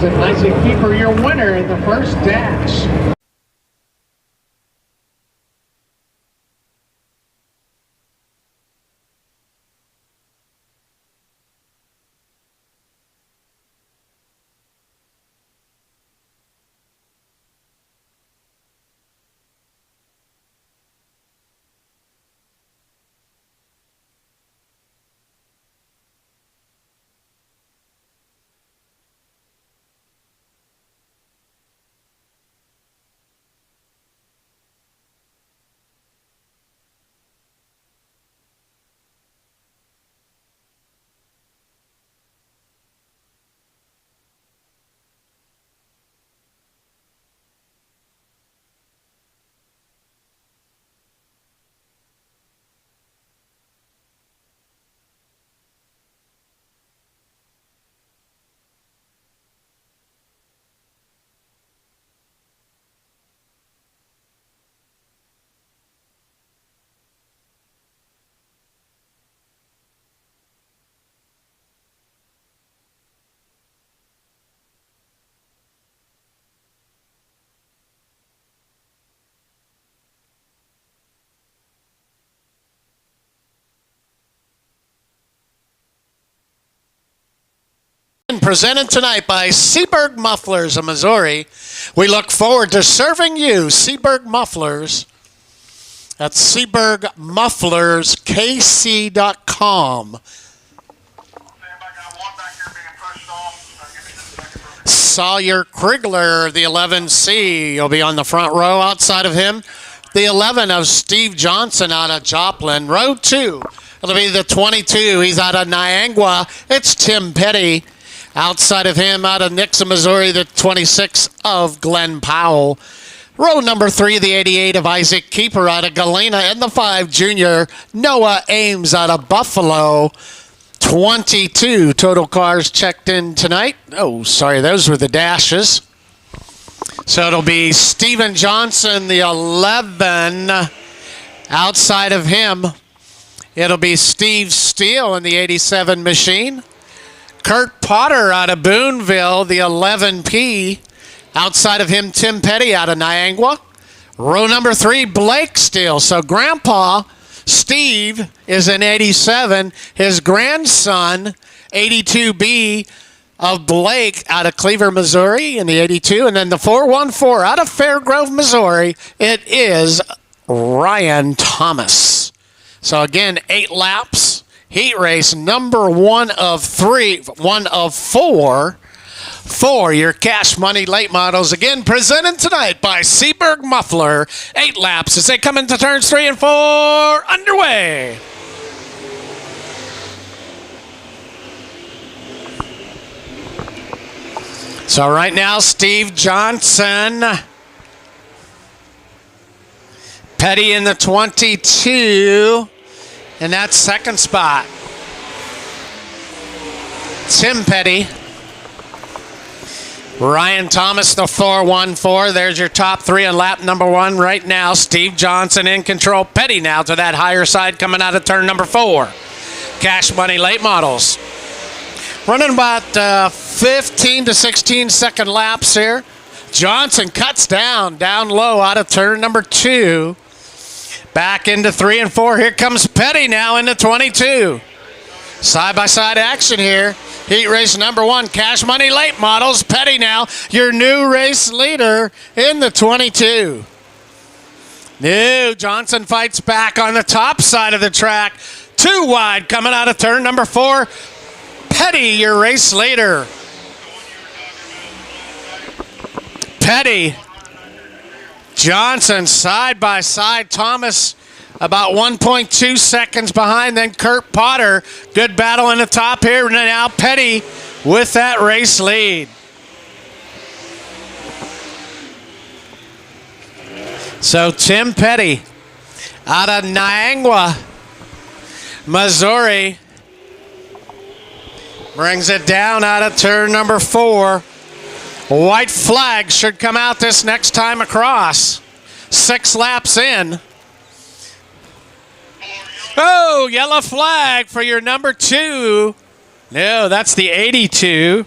Johnson, Isaac Keeper, your winner in the first dash. Presented tonight by Seaberg Mufflers of Missouri. We look forward to serving you, Seaberg Mufflers, at SeabergMufflersKC.com. Sawyer Krigler, the 11C, will be on the front row. Outside of him, the 11 of Steve Johnson out of Joplin. Row 2, it'll be the 22. He's out of Niangua. It's Tim Petty. Outside of him, out of Nixa, Missouri, the 26 of Glenn Powell. Row number 3, the 88 of Isaac Keeper out of Galena. And the 5 junior, Noah Ames out of Buffalo. 22 total cars checked in tonight. Oh, sorry, those were the dashes. So it'll be Steven Johnson, the 11. Outside of him, it'll be Steve Steele in the 87 machine. Kurt Potter out of Boonville, the 11P. Outside of him, Tim Petty out of Niangua. Row number 3, Blake Steele. So Grandpa Steve is in 87. His grandson, 82B of Blake out of Cleaver, Missouri in the 82. And then the 414 out of Fairgrove, Missouri, it is Ryan Thomas. So again, 8 laps. Heat race number 1 of 4 for your cash money late models. Again, presented tonight by Seaberg Muffler. 8 laps as they come into turns 3 and 4. Underway. So right now, Steve Johnson. Petty in the 22. In that second spot. Tim Petty. Ryan Thomas, the 414. There's your top 3 on lap number 1 right now. Steve Johnson in control. Petty now to that higher side coming out of turn number 4. Cash money late models. Running about 15 to 16 second laps here. Johnson cuts down low out of turn number 2. Back into 3 and 4. Here comes Petty now into 22. Side-by-side action here. Heat race number 1, cash money late models. Petty now, your new race leader in the 22. New Johnson fights back on the top side of the track. 2 wide coming out of turn number 4. Petty, your race leader. Petty. Johnson side by side. Thomas about 1.2 seconds behind. Then Kurt Potter. Good battle in the top here. Now Petty with that race lead. So Tim Petty out of Niangua, Missouri, brings it down out of turn number 4. White flag should come out this next time across. 6 laps in. Oh, yellow flag for your number 2. No, that's the 82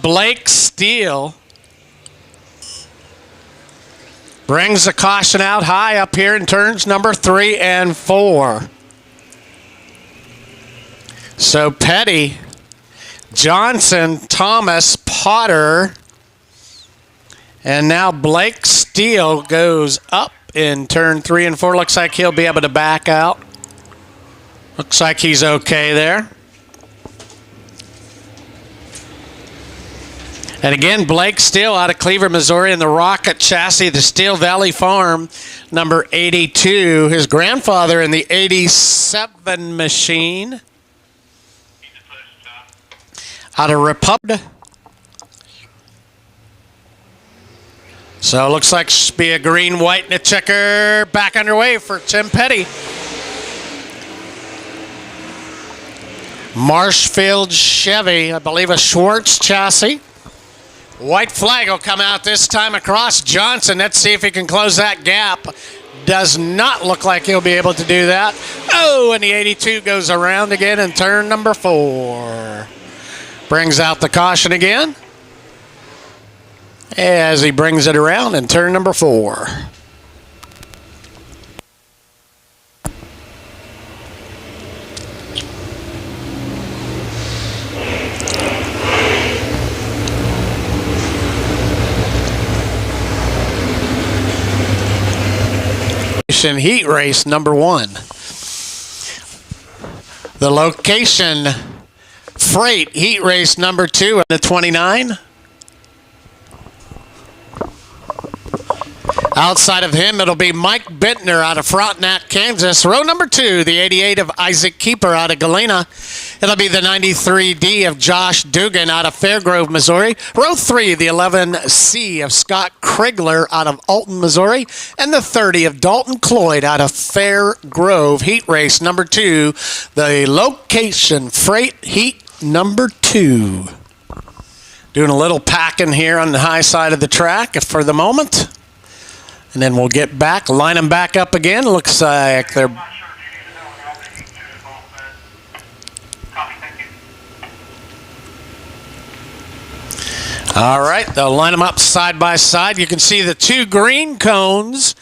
Blake Steele. Brings the caution out high up here in turns number 3 and 4. So Petty, Johnson, Thomas, Potter, and now Blake Steele goes up in turn 3 and 4. Looks like he'll be able to back out. Looks like he's okay there. And again, Blake Steele out of Cleaver, Missouri, in the Rocket chassis, the Steel Valley Farm, number 82. His grandfather in the 87 machine. Out of Republic. So it looks like should be a green, white, and a checker. Back underway for Tim Petty. Marshfield Chevy, I believe a Schwartz chassis. White flag will come out this time across Johnson. Let's see if he can close that gap. Does not look like he'll be able to do that. Oh, and the 82 goes around again in turn number 4. Brings out the caution again as he brings it around in turn number 4. Heat race number 1. The location freight heat race number 2 at the 29. Outside of him, it'll be Mike Bittner out of Frontenac, Kansas. Row number 2, the 88 of Isaac Keeper out of Galena. It'll be the 93D of Josh Dugan out of Fairgrove, Missouri. Row 3, the 11C of Scott Krigler out of Alton, Missouri. And the 30 of Dalton Cloyd out of Fairgrove. Heat race number 2, the location freight heat number 2. Doing a little packing here on the high side of the track for the moment. And then we'll get back, line them back up again. Looks like they're... All right, they'll line them up side by side. You can see the 2 green cones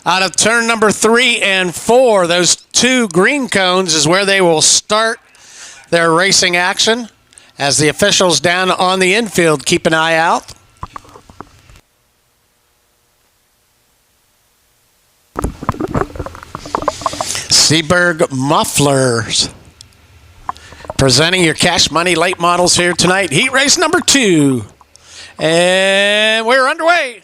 out of turn number 3 and 4. Those 2 green cones is where they will start their racing action. As the officials down on the infield keep an eye out. Seaberg Mufflers presenting your cash money late models here tonight. Heat race number 2. And we're underway.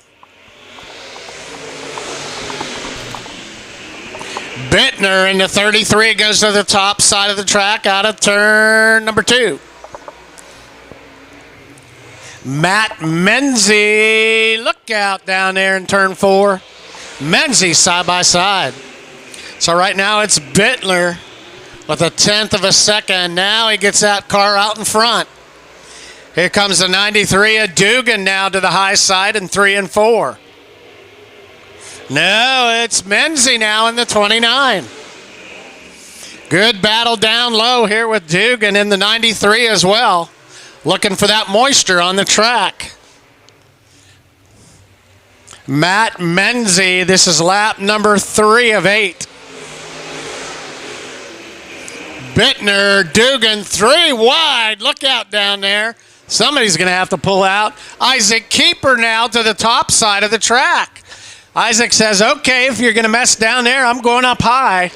Bittner in the 33 goes to the top side of the track out of turn number 2. Matt Menzie, look out down there in turn 4. Menzie side by side. So right now it's Bittner with a 1/10 of a second. Now he gets that car out in front. Here comes the 93 of Dugan now to the high side in 3 and 4. No, it's Menzie now in the 29. Good battle down low here with Dugan in the 93 as well. Looking for that moisture on the track. Matt Menzie, this is lap number 3 of 8. Bittner, Dugan, 3 wide. Look out down there. Somebody's going to have to pull out. Isaac Keeper now to the top side of the track. Isaac says, okay, if you're going to mess down there, I'm going up high.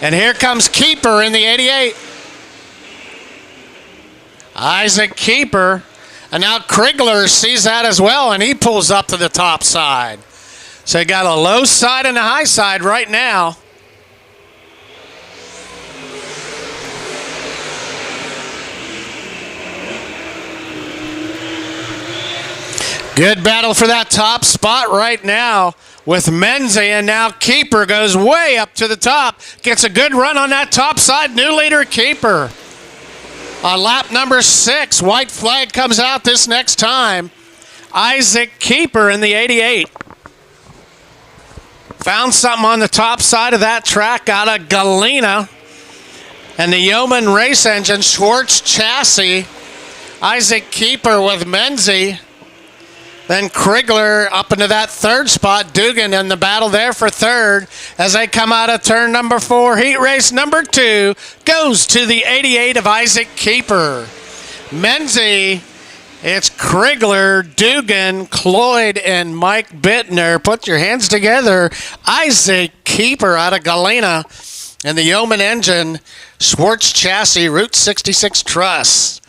And here comes Keeper in the 88. Isaac Keeper. And now Krigler sees that as well, and he pulls up to the top side. So you got a low side and a high side right now. Good battle for that top spot right now with Menzie, and now Keeper goes way up to the top. Gets a good run on that top side. New leader, Keeper. On lap number 6, white flag comes out this next time. Isaac Keeper in the 88. Found something on the top side of that track out of Galena. And the Yeoman Race Engine Schwartz chassis Isaac Keeper with Menzie. Then Krigler up into that third spot. Dugan in the battle there for third as they come out of turn number 4. Heat race number 2 goes to the 88 of Isaac Keeper. Menzie, it's Krigler, Dugan, Cloyd, and Mike Bittner. Put your hands together. Isaac Keeper out of Galena and the Yeoman engine, Schwartz chassis, Route 66 truss.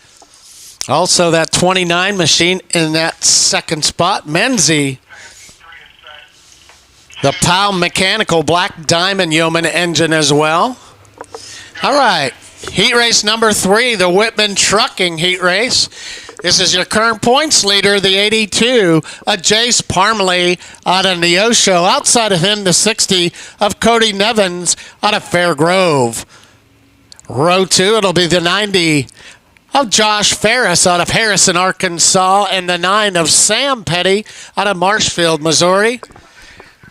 Also, that 29 machine in that second spot. Menzie, the Powell Mechanical Black Diamond Yeoman engine as well. All right, heat race number 3, the Whitman Trucking heat race. This is your current points leader, the 82 of Jace Parmley out of Neosho. Outside of him, the 60 of Cody Nevins out of Fair Grove. Row 2, it'll be the 90 of Josh Ferris out of Harrison, Arkansas, and the 9 of Sam Petty out of Marshfield, Missouri.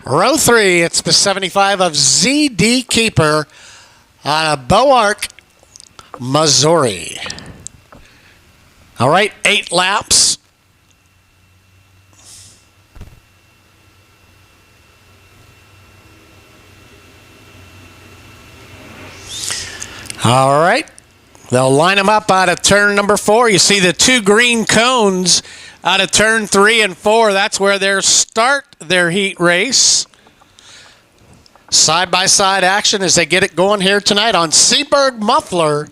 Row 3, it's the 75 of ZD Keeper out of Beauark, Missouri. All right, 8 laps. All right. They'll line them up out of turn number 4. You see the 2 green cones out of turn 3 and 4. That's where they'll start their heat race. Side-by-side action as they get it going here tonight on Seaberg Muffler.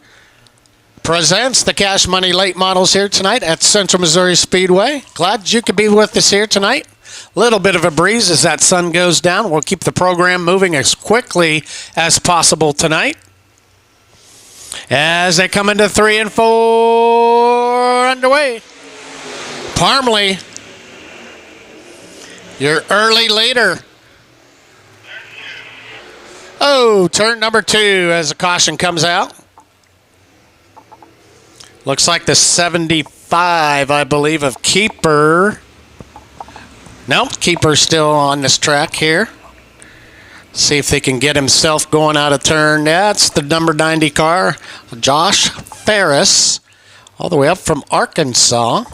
Presents the Cash Money Late Models here tonight at Central Missouri Speedway. Glad you could be with us here tonight. A little bit of a breeze as that sun goes down. We'll keep the program moving as quickly as possible tonight. As they come into 3 and 4 underway. Parmley, your early leader. Oh, turn number 2 as the caution comes out. Looks like the 75, I believe, of Keeper. Nope, Keeper's still on this track here. See if they can get himself going out of turn. That's the number 90 car, Josh Ferris, all the way up from Arkansas.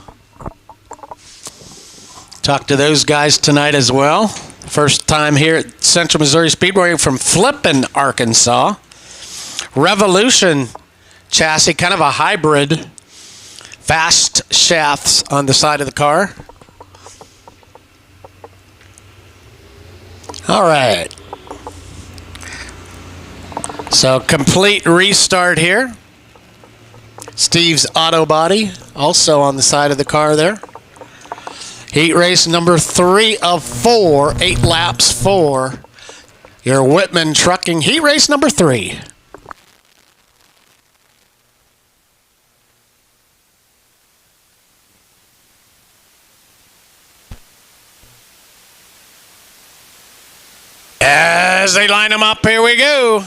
Talk to those guys tonight as well. First time here at Central Missouri Speedway from Flippin, Arkansas. Revolution chassis, kind of a hybrid. Fast shafts on the side of the car. All right. So complete restart here. Steve's Auto Body also on the side of the car there. Heat race number 3 of 4, 8 laps for your Whitman Trucking heat race number 3. As they line them up, here we go.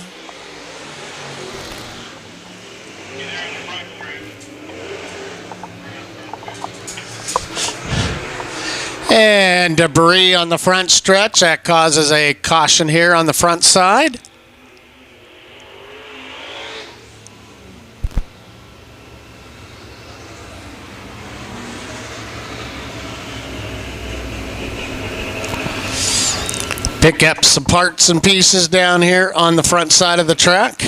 And debris on the front stretch. That causes a caution here on the front side. Pick up some parts and pieces down here on the front side of the track.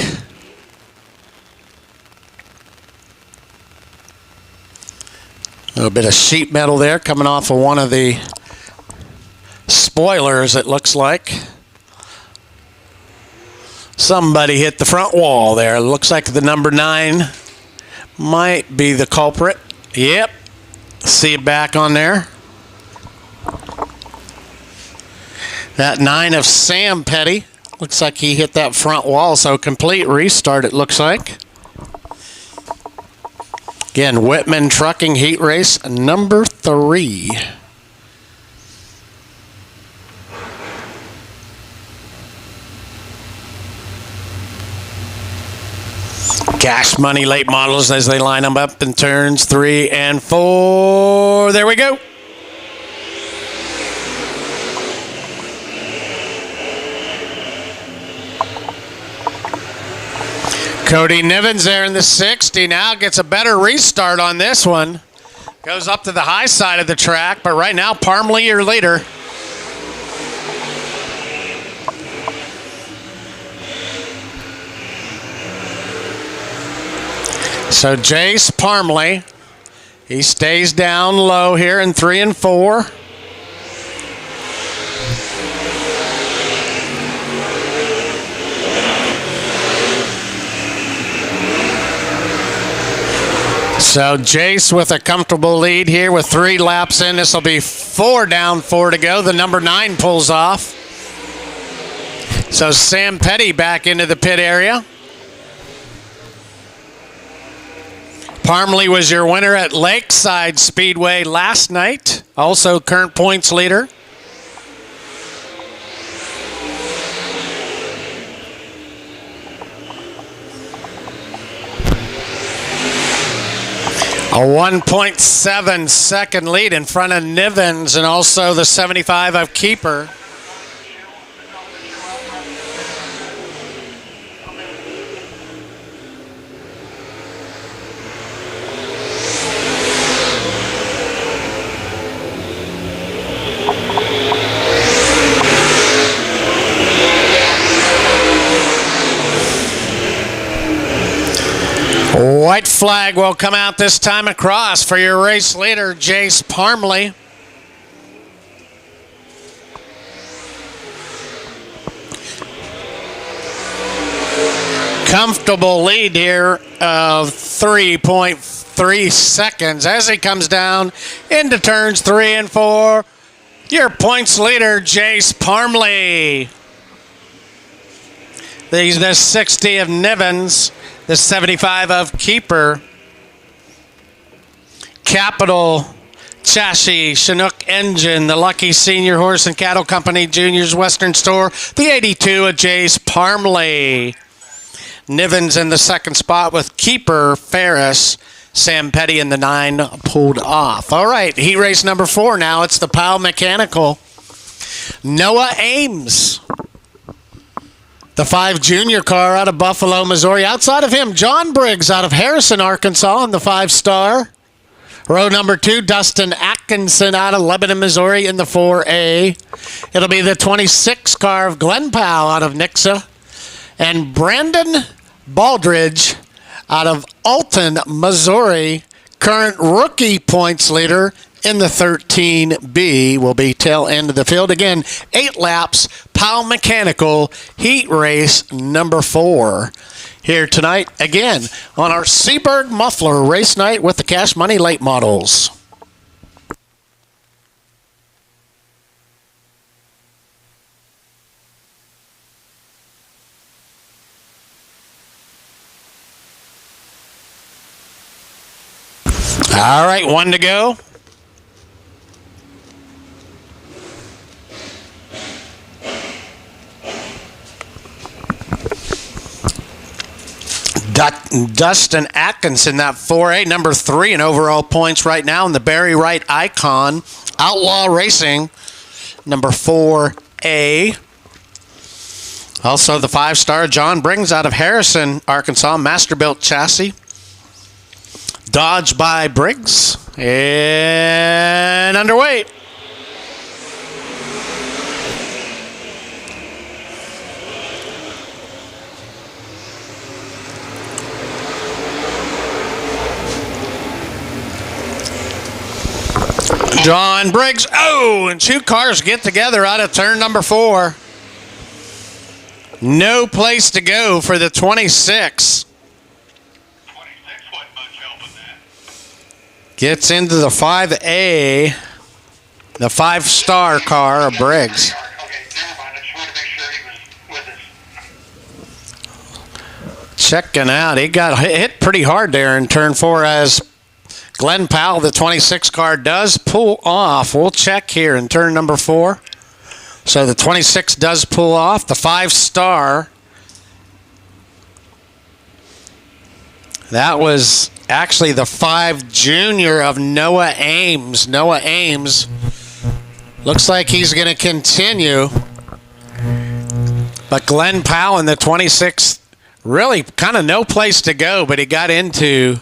A little bit of sheet metal there coming off of one of the spoilers, it looks like. Somebody hit the front wall there. It looks like the number 9 might be the culprit. Yep. See it back on there. That 9 of Sam Petty. Looks like he hit that front wall, so complete restart it looks like. Again, Whitman Trucking heat race number 3. Cash Money late models as they line them up in turns 3 and 4. There we go. Cody Nivens there in the 60. Now gets a better restart on this one. Goes up to the high side of the track, but right now Parmley your leader. So Jace Parmley, he stays down low here in 3 and 4. So Jace with a comfortable lead here with 3 laps in. This will be 4 down, 4 to go. The number 9 pulls off. So Sam Petty back into the pit area. Parmley was your winner at Lakeside Speedway last night. Also current points leader. A 1.7 second lead in front of Nivens and also the 75 of Keeper. White flag will come out this time across for your race leader, Jace Parmley. Comfortable lead here of 3.3 seconds as he comes down into turns 3 and 4. Your points leader, Jace Parmley. The 60 of Nivens. The 75 of Keeper. Capital Chassis, Chinook Engine, the Lucky Senior Horse and Cattle Company Juniors Western Store, the 82 of Jace Parmley. Nivens in the second spot with Keeper, Ferris, Sam Petty in the 9 pulled off. All right, heat race number 4 now. It's the Powell Mechanical. Noah Ames. The 5 junior car out of Buffalo, Missouri. Outside of him, John Briggs out of Harrison, Arkansas in the 5-star. Row number 2, Dustin Atkinson out of Lebanon, Missouri in the 4A. It'll be the 26 car of Glenn Powell out of Nixa. And Brandon Baldridge out of Alton, Missouri, current rookie points leader in the 13B, will be tail end of the field. Again, 8 laps, Powell Mechanical, heat race number 4. Here tonight, again, on our Seaberg Muffler race night with the Cash Money late models. All right, 1 to go. Dustin Atkinson, that 4A, number 3 in overall points right now in the Barry Wright Icon. Outlaw Racing, number 4A. Also the 5-star John Briggs out of Harrison, Arkansas, Masterbuilt chassis. Dodge by Briggs. And underweight. John Briggs. Oh, and 2 cars get together out of turn number 4. No place to go for the 26. 26 wasn't much helping that. Gets into the 5A, the 5-star car of Briggs. Okay, never mind. I just wanted to make sure he was with us. Checking out. He got hit pretty hard there in turn 4 as Glenn Powell, the 26 car, does pull off. We'll check here in turn number 4. So the 26 does pull off. The 5-star, that was actually the 5 junior of Noah Ames. Noah Ames looks like he's going to continue. But Glenn Powell in the 26 really kind of no place to go, but he got into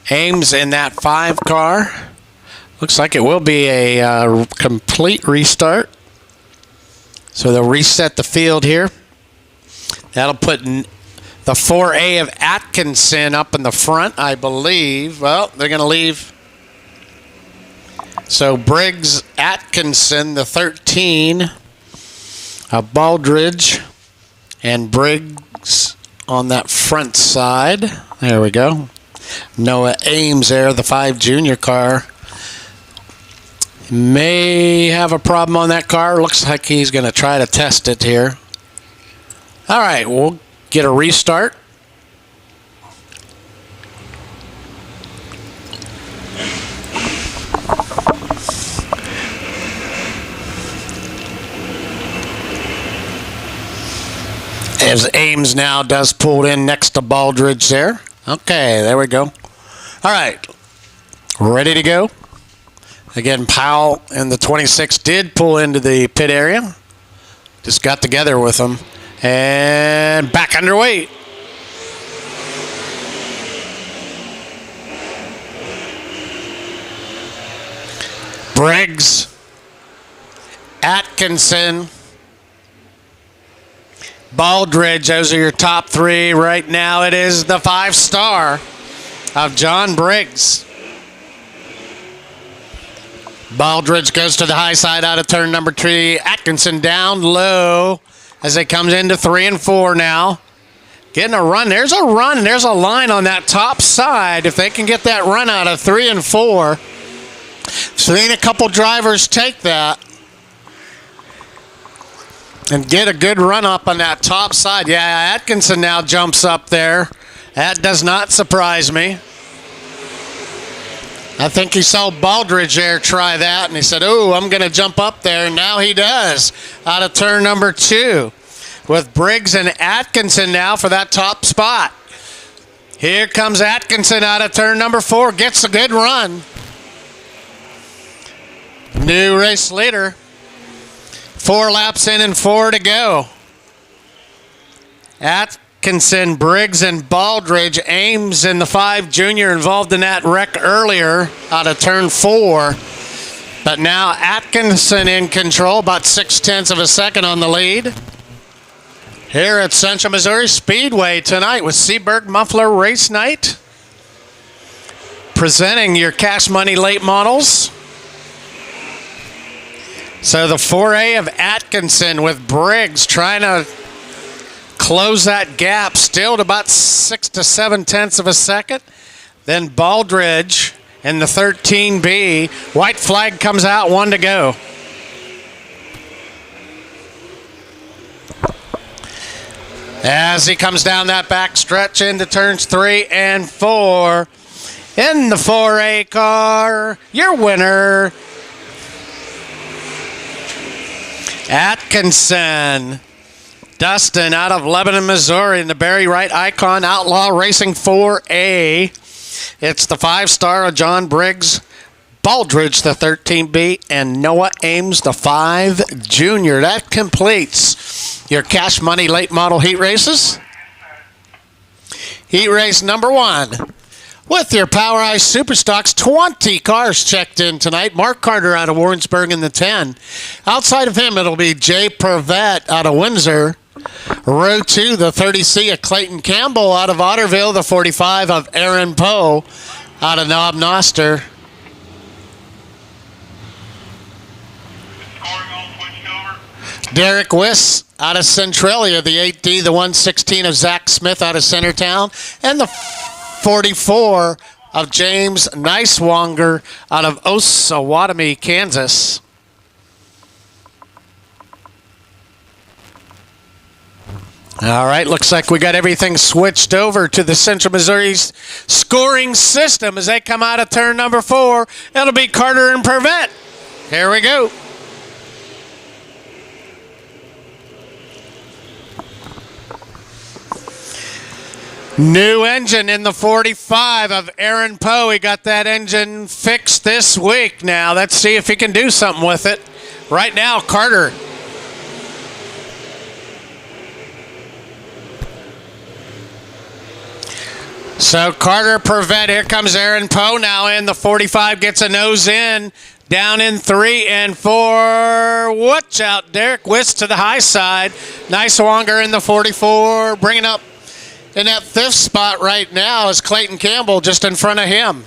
Ames in that 5 car. Looks like it will be a complete restart. So they'll reset the field here. That'll put the 4A of Atkinson up in the front, I believe. Well, they're going to leave. So Briggs, Atkinson, the 13, Baldridge, and Briggs on that front side. There we go. Noah Ames there, the 5 junior car. May have a problem on that car. Looks like he's going to try to test it here. All right, we'll get a restart. As Ames now does pull in next to Baldridge there. Okay, there we go. All right, ready to go. Again, Powell and the 26 did pull into the pit area. Just got together with them. And back underway. Briggs, Atkinson, Baldridge, those are your top 3. Right now it is the 5-star of John Briggs. Baldridge goes to the high side out of turn number 3. Atkinson down low as it comes into 3 and 4 now. Getting a run. There's a run. There's a line on that top side. If they can get that run out of 3 and 4. Seen a couple drivers take that and get a good run up on that top side. Yeah, Atkinson now jumps up there. That does not surprise me. I think he saw Baldridge there try that, and he said, oh, I'm going to jump up there, and now he does out of turn number 2 with Briggs and Atkinson now for that top spot. Here comes Atkinson out of turn number 4, gets a good run. New race leader. 4 laps in and 4 to go. Atkinson, Briggs, and Baldridge. Ames in the 5 junior involved in that wreck earlier out of turn 4. But now Atkinson in control, about 0.6 of a second on the lead. Here at Central Missouri Speedway tonight with Seaberg Muffler Race Night. Presenting your cash money late models. So the 4A of Atkinson with Briggs trying to close that gap, still at about 6 to 7/10 of a second. Then Baldridge in the 13B. White flag comes out, 1 to go. As he comes down that back stretch into turns 3 and 4. In the 4A car, your winner, Atkinson. Dustin out of Lebanon, Missouri in the Barry Wright Icon Outlaw Racing 4A. It's the 5-star of John Briggs, Baldridge the 13B, and Noah Ames the 5 junior. That completes your cash money late model heat races. Heat race number 1. With your Power Ice Superstocks, 20 cars checked in tonight. Mark Carter out of Warrensburg in the 10. Outside of him, it'll be Jay Purvett out of Windsor. Row 2, the 30C of Clayton Campbell out of Otterville. The 45 of Aaron Poe out of Knob Noster. Derek Wiss out of Centralia. The 8D, the 116 of Zach Smith out of Centertown. And the 44 of James Nicewanger out of Osawatomie, Kansas. All right, looks like we got everything switched over to the Central Missouri's scoring system as they come out of turn number 4. It'll be Carter and Purvett. Here we go. New engine in the 45 of Aaron Poe. He got that engine fixed this week now. Let's see if he can do something with it. Right now, Carter. So Carter Prevett, here comes Aaron Poe now in the 45, gets a nose in, down in 3 and 4. Watch out, Derek Wiss to the high side. Nice Wonger in the 44, bringing up in that 5th spot right now is Clayton Campbell just in front of him.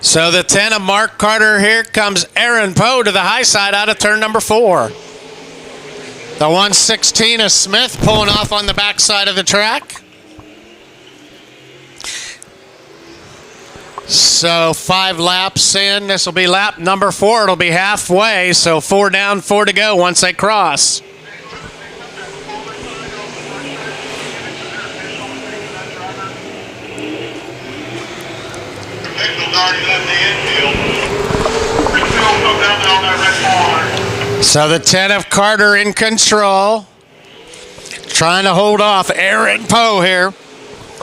So the 10 of Mark Carter, here comes Aaron Poe to the high side out of turn number 4. The 116 of Smith pulling off on the backside of the track. So 5 laps in. This will be lap number 4. It'll be halfway. So 4 down, 4 to go once they cross. So the 10 of Carter in control. Trying to hold off Aaron Poe here.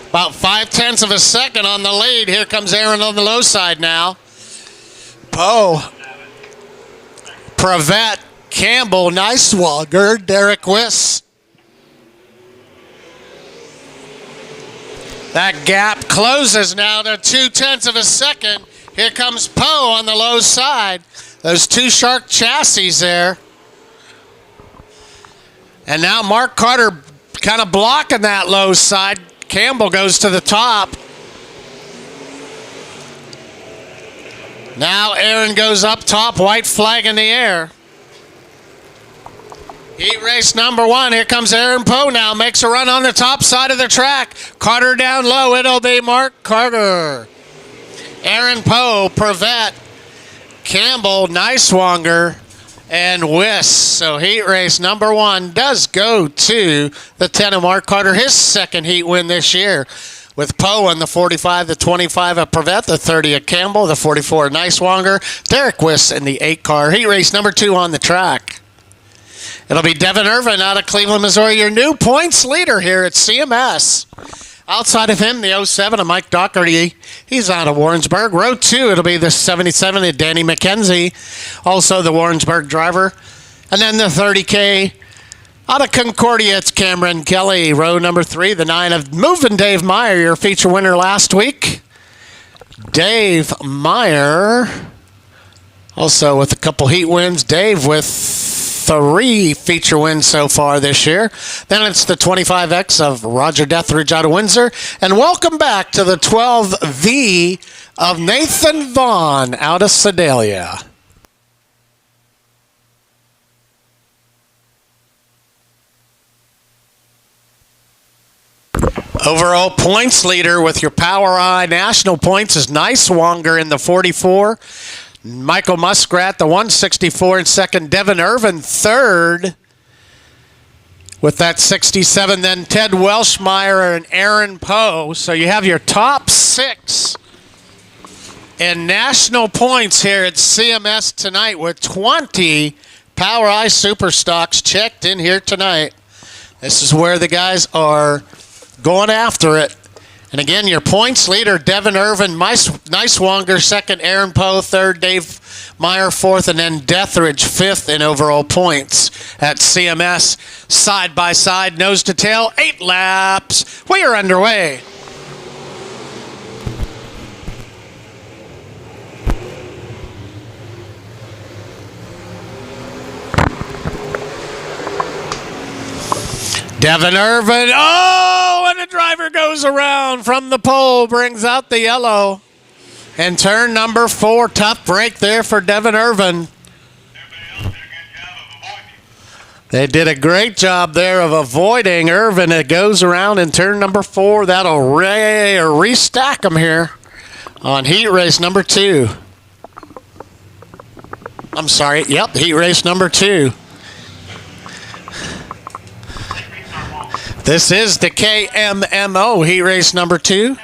About 0.5 of a second on the lead. Here comes Aaron on the low side now. Poe. Prevett. Campbell. Nice Wonger. Derek Wiss. That gap closes now to 0.2 of a second. Here comes Poe on the low side. Those 2 Shark chassis there. And now Mark Carter kind of blocking that low side. Campbell goes to the top. Now Aaron goes up top, white flag in the air. Heat race number 1. Here comes Aaron Poe now. Makes a run on the top side of the track. Carter down low. It'll be Mark Carter. Aaron Poe, Prevett, Campbell, Nicewonger, and Wiss. So heat race number 1 does go to the 10 of Mark Carter, his second heat win this year. With Poe on the 45, the 25 of Prevett, the 30 of Campbell, the 44 of Nicewonger, Derek Wiss in the 8 car. Heat race number 2 on the track. It'll be Devin Irvin out of Cleveland, Missouri, your new points leader here at CMS. Outside of him, the 07 of Mike Doherty. He's out of Warrensburg. Row 2, it'll be the 77 of Danny McKenzie, also the Warrensburg driver. And then the 30K out of Concordia, it's Cameron Kelly. Row number 3, the 9 of Moving Dave Meyer, your feature winner last week. Dave Meyer, also with a couple heat wins. Dave with 3 feature wins so far this year. Then it's the 25X of Roger Deathridge out of Windsor. And welcome back to the 12V of Nathan Vaughn out of Sedalia. Overall points leader with your Power Eye national points is Nicewonger in the 44. Michael Muskrat, the 164 in second. Devin Irvin, third with that 67. Then Ted Welshmeyer and Aaron Poe. So you have your top 6 in national points here at CMS tonight with 20 Power Eye Superstocks checked in here tonight. This is where the guys are going after it. And again, your points leader, Devin Irvin, Nicewonger, second, Aaron Poe, third, Dave Meyer, fourth, and then Deathridge, fifth in overall points at CMS. Side by side, nose to tail, 8 laps. We are underway. Devin Irvin, oh, and the driver goes around from the pole, brings out the yellow. And turn number 4, tough break there for Devin Irvin. They did a great job there of avoiding Irvin. It goes around in turn number 4. That'll restack them here on heat race number 2. I'm sorry, yep, heat race number 2. This is the KMMO heat race number 2.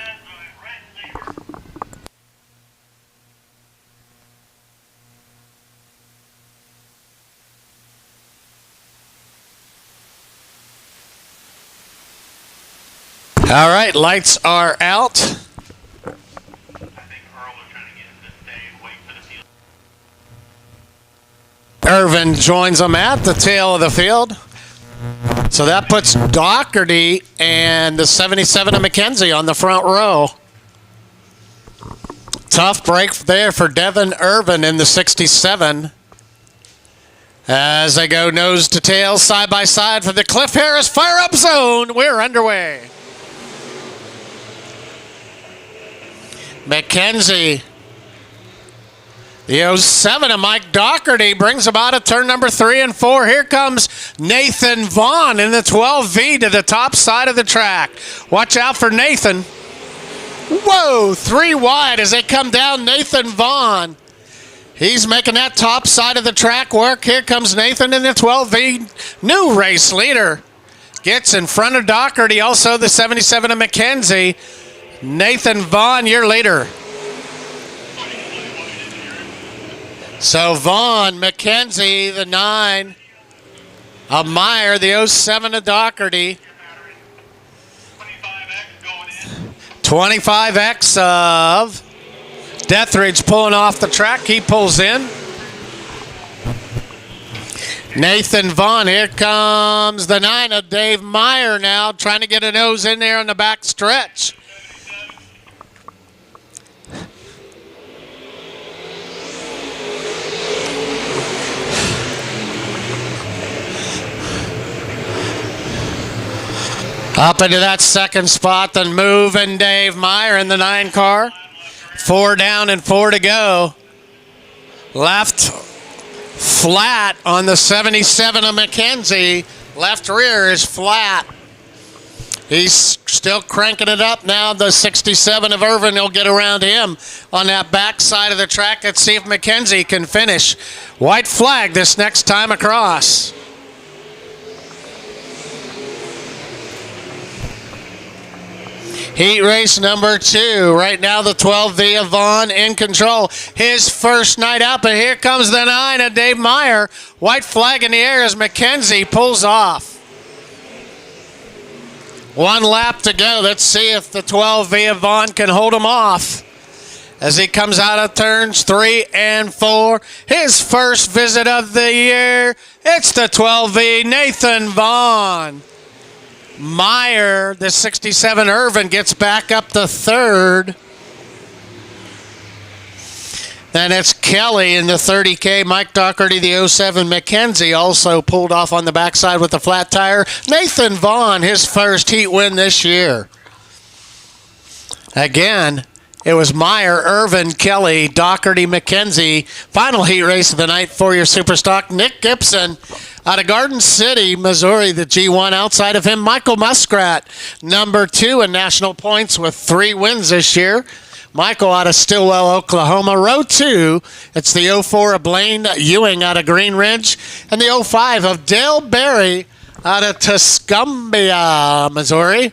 All right, lights are out. Irvin joins them at the tail of the field. So So that puts Doherty and the 77 of McKenzie on the front row. Tough break there for Devin Irvin in the 67. As they go nose to tail, side by side for the Cliff Harris Fire Up Zone. We're underway. McKenzie. The 07 of Mike Doherty brings him out of turn number 3 and 4. Here comes Nathan Vaughn in the 12V to the top side of the track. Watch out for Nathan. Whoa, 3 wide as they come down. Nathan Vaughn. He's making that top side of the track work. Here comes Nathan in the 12V. New race leader. Gets in front of Doherty. Also the 77 of McKenzie. Nathan Vaughn, your leader. So Vaughn, McKenzie, the 9 of Meyer, the 07 of Doherty. 25X of Deathridge pulling off the track. He pulls in. Nathan Vaughn, here comes the 9 of Dave Meyer now, trying to get a nose in there on the back stretch. Up into that second spot, then moving Dave Meyer in the 9 car. 4 down and 4 to go. Left flat on the 77 of McKenzie. Left rear is flat. He's still cranking it up now. The 67 of Irvin will get around him on that back side of the track. Let's see if McKenzie can finish. White flag this next time across. Heat race number 2. Right now the 12V of Vaughn in control. His first night out, but here comes the 9 of Dave Meyer. White flag in the air as McKenzie pulls off. 1 lap to go. Let's see if the 12V of Vaughn can hold him off. As he comes out of turns 3 and 4. His first visit of the year. It's the 12V, Nathan Vaughn. Meyer, the 67 Irvin, gets back up to 3rd. Then it's Kelly in the 30K. Mike Doherty, the 07 McKenzie, also pulled off on the backside with the flat tire. Nathan Vaughn, his first heat win this year. Again, it was Meyer, Irvin, Kelly, Doherty, McKenzie. Final heat race of the night for your Superstock. Nick Gibson out of Garden City, Missouri, the G1. Outside of him, Michael Muskrat, number 2 in national points with 3 wins this year. Michael out of Stillwell, Oklahoma. Row 2, it's the 04 of Blaine Ewing out of Green Ridge, and the 05 of Dale Berry out of Tuscumbia, Missouri.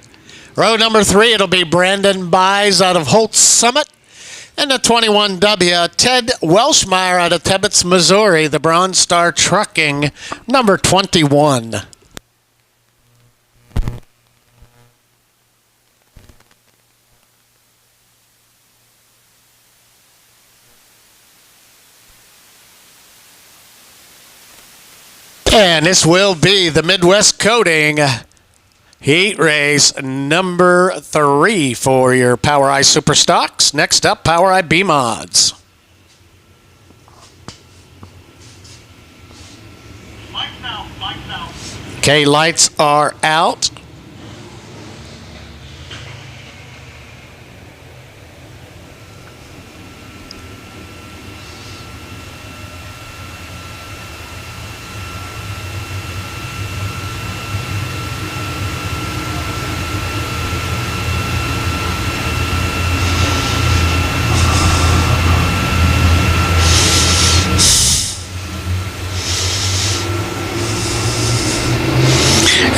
Row number 3, it'll be Brandon Buys out of Holt Summit. And the 21W, Ted Welshmeyer out of Tebbets, Missouri, the Bronze Star Trucking, number 21. And this will be the Midwest Coating Heat race number 3 for your Power Eye Superstocks. Next up, Power Eye B Mods. Lights out, lights out. Okay, lights are out.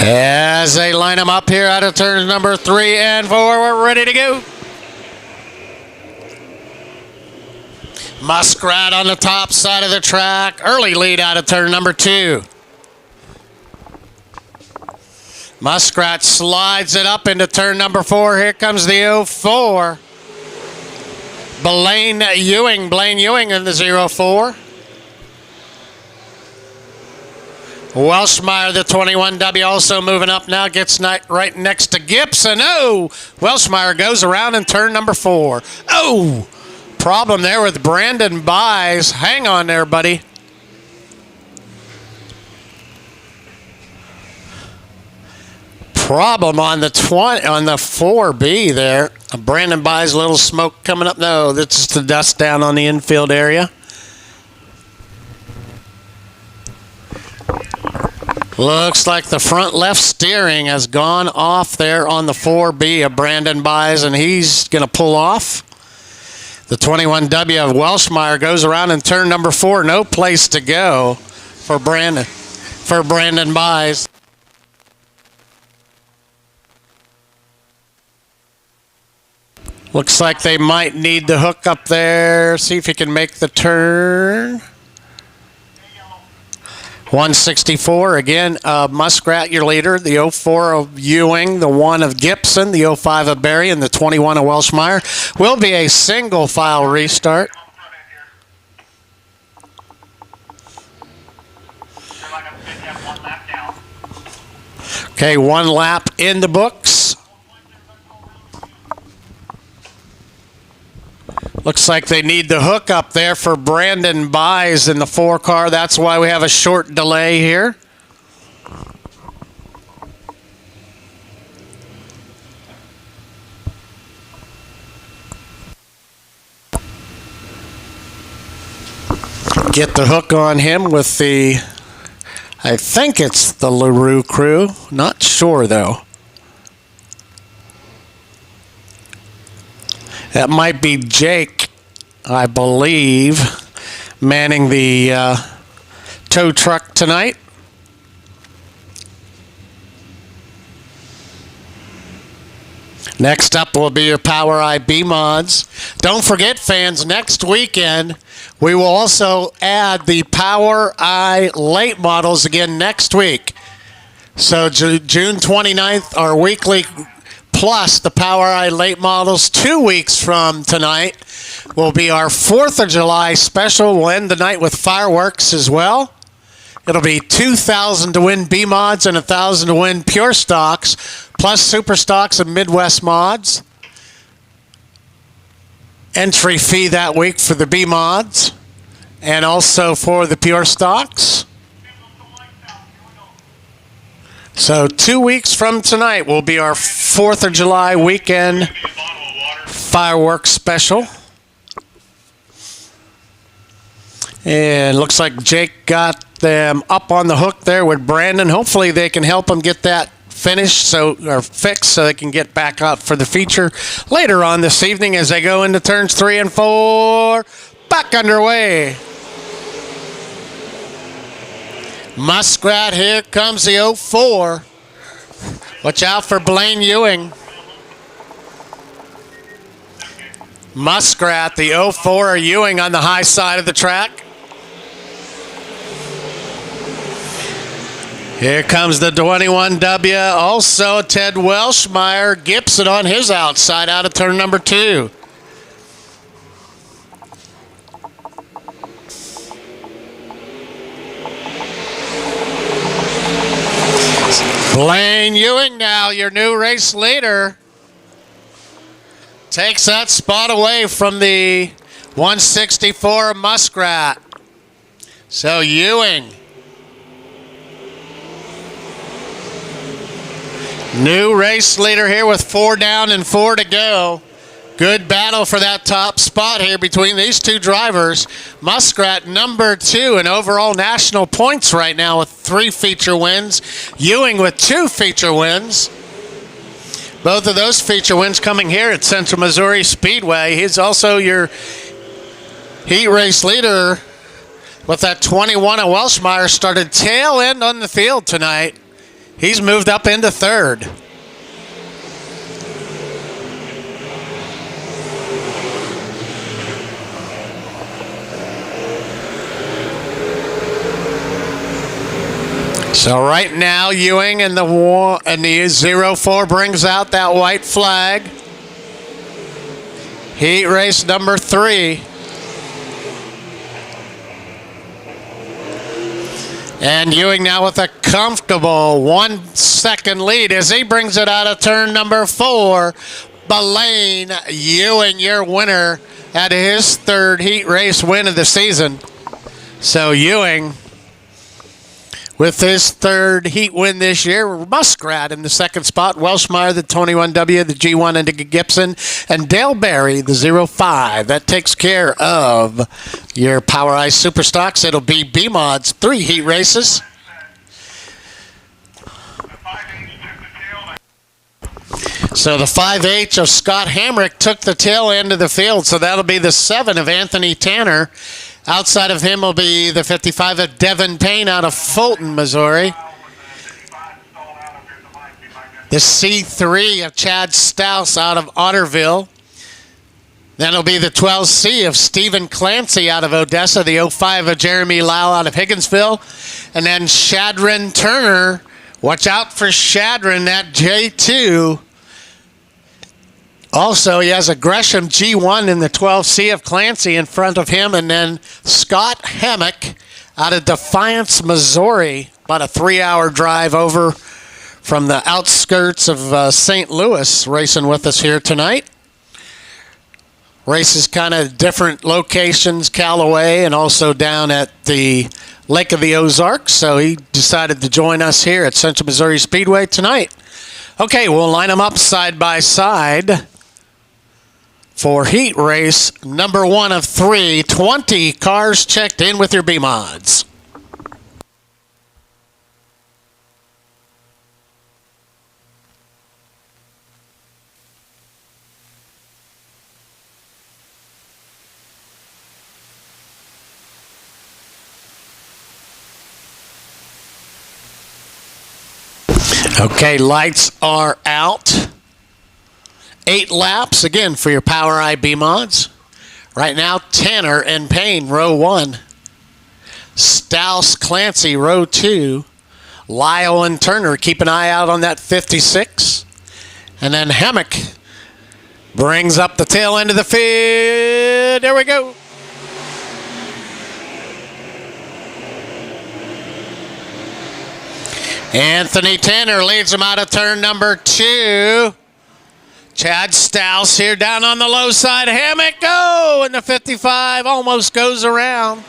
As they line them up here out of turns number 3 and 4, we're ready to go. Muskrat on the top side of the track. Early lead out of turn number 2. Muskrat slides it up into turn number 4. Here comes the 04. Blaine Ewing in the 04. Welshmeyer, the 21W, also moving up now, gets right next to Gibson. Oh, Welshmeyer goes around in turn number 4. Oh, problem there with Brandon Buys. Hang on there, buddy. Problem on the 4B there. Brandon Buys, a little smoke coming up. No, that's just the dust down on the infield area. Looks like the front left steering has gone off there on the 4B of Brandon Buys, and he's going to pull off. The 21W of Welshmeyer goes around in turn number 4. No place to go for Brandon Buys. Looks like they might need to hook up there. See if he can make the turn. 164, again, Muskrat, your leader. The 04 of Ewing, the 1 of Gibson, the 05 of Berry, and the 21 of Welshmeyer. Will be a single file restart. Okay, 1 lap in the books. Looks like they need the hook up there for Brandon Buys in the 4 car. That's why we have a short delay here. Get the hook on him with the, I think it's the LaRue crew. Not sure though. That might be Jake, I believe, manning the tow truck tonight. Next up will be your Power IB mods. Don't forget, fans, next weekend we will also add the Power I late models again next week. So June 29th, our weekly plus the Power I late models 2 weeks from tonight will be our 4th of July special. We'll end the night with fireworks as well. It'll be 2,000 to win B mods and 1,000 to win pure stocks, plus super stocks and Midwest mods. Entry fee that week for the B mods and also for the pure stocks. So 2 weeks from tonight will be our 4th of July weekend fireworks special. And looks like Jake got them up on the hook there with Brandon. Hopefully they can help him get that finished or fixed so they can get back out for the feature later on this evening as they go into turns 3 and 4. Back underway. Muskrat, here comes the 04. Watch out for Blaine Ewing. Muskrat, the 04 Ewing on the high side of the track. Here comes the 21W, also Ted Welshmeyer. Gibson on his outside out of turn number 2. Blaine Ewing now, your new race leader, takes that spot away from the 164 Muskrat. So Ewing, new race leader here with 4 down and 4 to go. Good battle for that top spot here between these two drivers. Muskrat number 2 in overall national points right now with 3 feature wins. Ewing with 2 feature wins. Both of those feature wins coming here at Central Missouri Speedway. He's also your heat race leader with that 21 of Welshmeyer. Started tail end on the field tonight. He's moved up into 3rd. So right now, Ewing and the 04 brings out that white flag. Heat race number 3. And Ewing now with a comfortable 1 second lead as he brings it out of turn number 4. Belaine Ewing, your winner at his 3rd heat race win of the season. So Ewing with his 3rd heat win this year. Muskrat in the 2nd spot. Welshmeyer, the 21W, the G1, and the Gibson. And Dale Berry, the 05. That takes care of your Power Ice Superstocks. It'll be B-Mod's 3 heat races. So the 5H of Scott Hamrick took the tail end of the field. So that'll be the 7 of Anthony Tanner. Outside of him will be the 55 of Devin Payne out of Fulton, Missouri. The C3 of Chad Stouse out of Otterville. Then it'll be the 12C of Stephen Clancy out of Odessa. The 05 of Jeremy Lau out of Higginsville. And then Shadron Turner. Watch out for Shadron at J2. Also, he has a Gresham G1 in the 12C of Clancy in front of him. And then Scott Hammock out of Defiance, Missouri. About a 3-hour drive over from the outskirts of St. Louis, racing with us here tonight. Races kind of different locations, Callaway and also down at the Lake of the Ozarks. So he decided to join us here at Central Missouri Speedway tonight. Okay, we'll line them up side by side for heat race number 1 of 3. 20 cars checked in with your B-Mods. Okay, lights are out. 8 laps, again, for your Power Eye B-Mods. Right now, Tanner and Payne, row 1. Stouse, Clancy, row 2. Lyle and Turner, keep an eye out on that 56. And then Hammock brings up the tail end of the field. There we go. Anthony Tanner leads him out of turn number 2. Chad Stouse here down on the low side. Hammock, go! And the 55 almost goes around.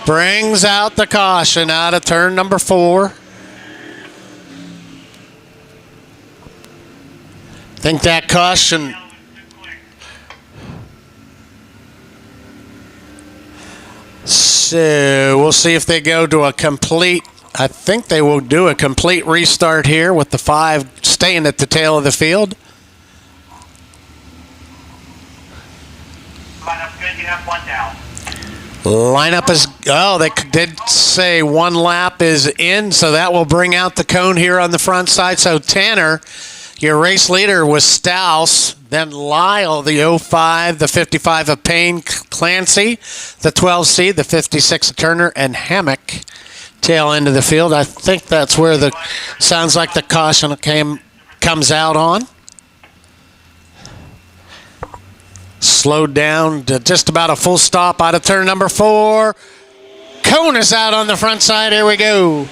Brings out the caution out of turn number 4. Think that caution... So we'll see if they go to a complete, I think they will do a complete restart here with the 5 staying at the tail of the field. Lineup's good, you have 1 down. Lineup is, oh, they did say 1 lap is in, so that will bring out the cone here on the front side. So Tanner, your race leader was Stouse, then Lyle, the 05, the 55 of Payne, Clancy, the 12C, the 56 of Turner, and Hammock, tail end of the field. I think that's where the, sounds like the caution comes out on. Slowed down to just about a full stop out of turn number 4. Cone is out on the front side. Here we go.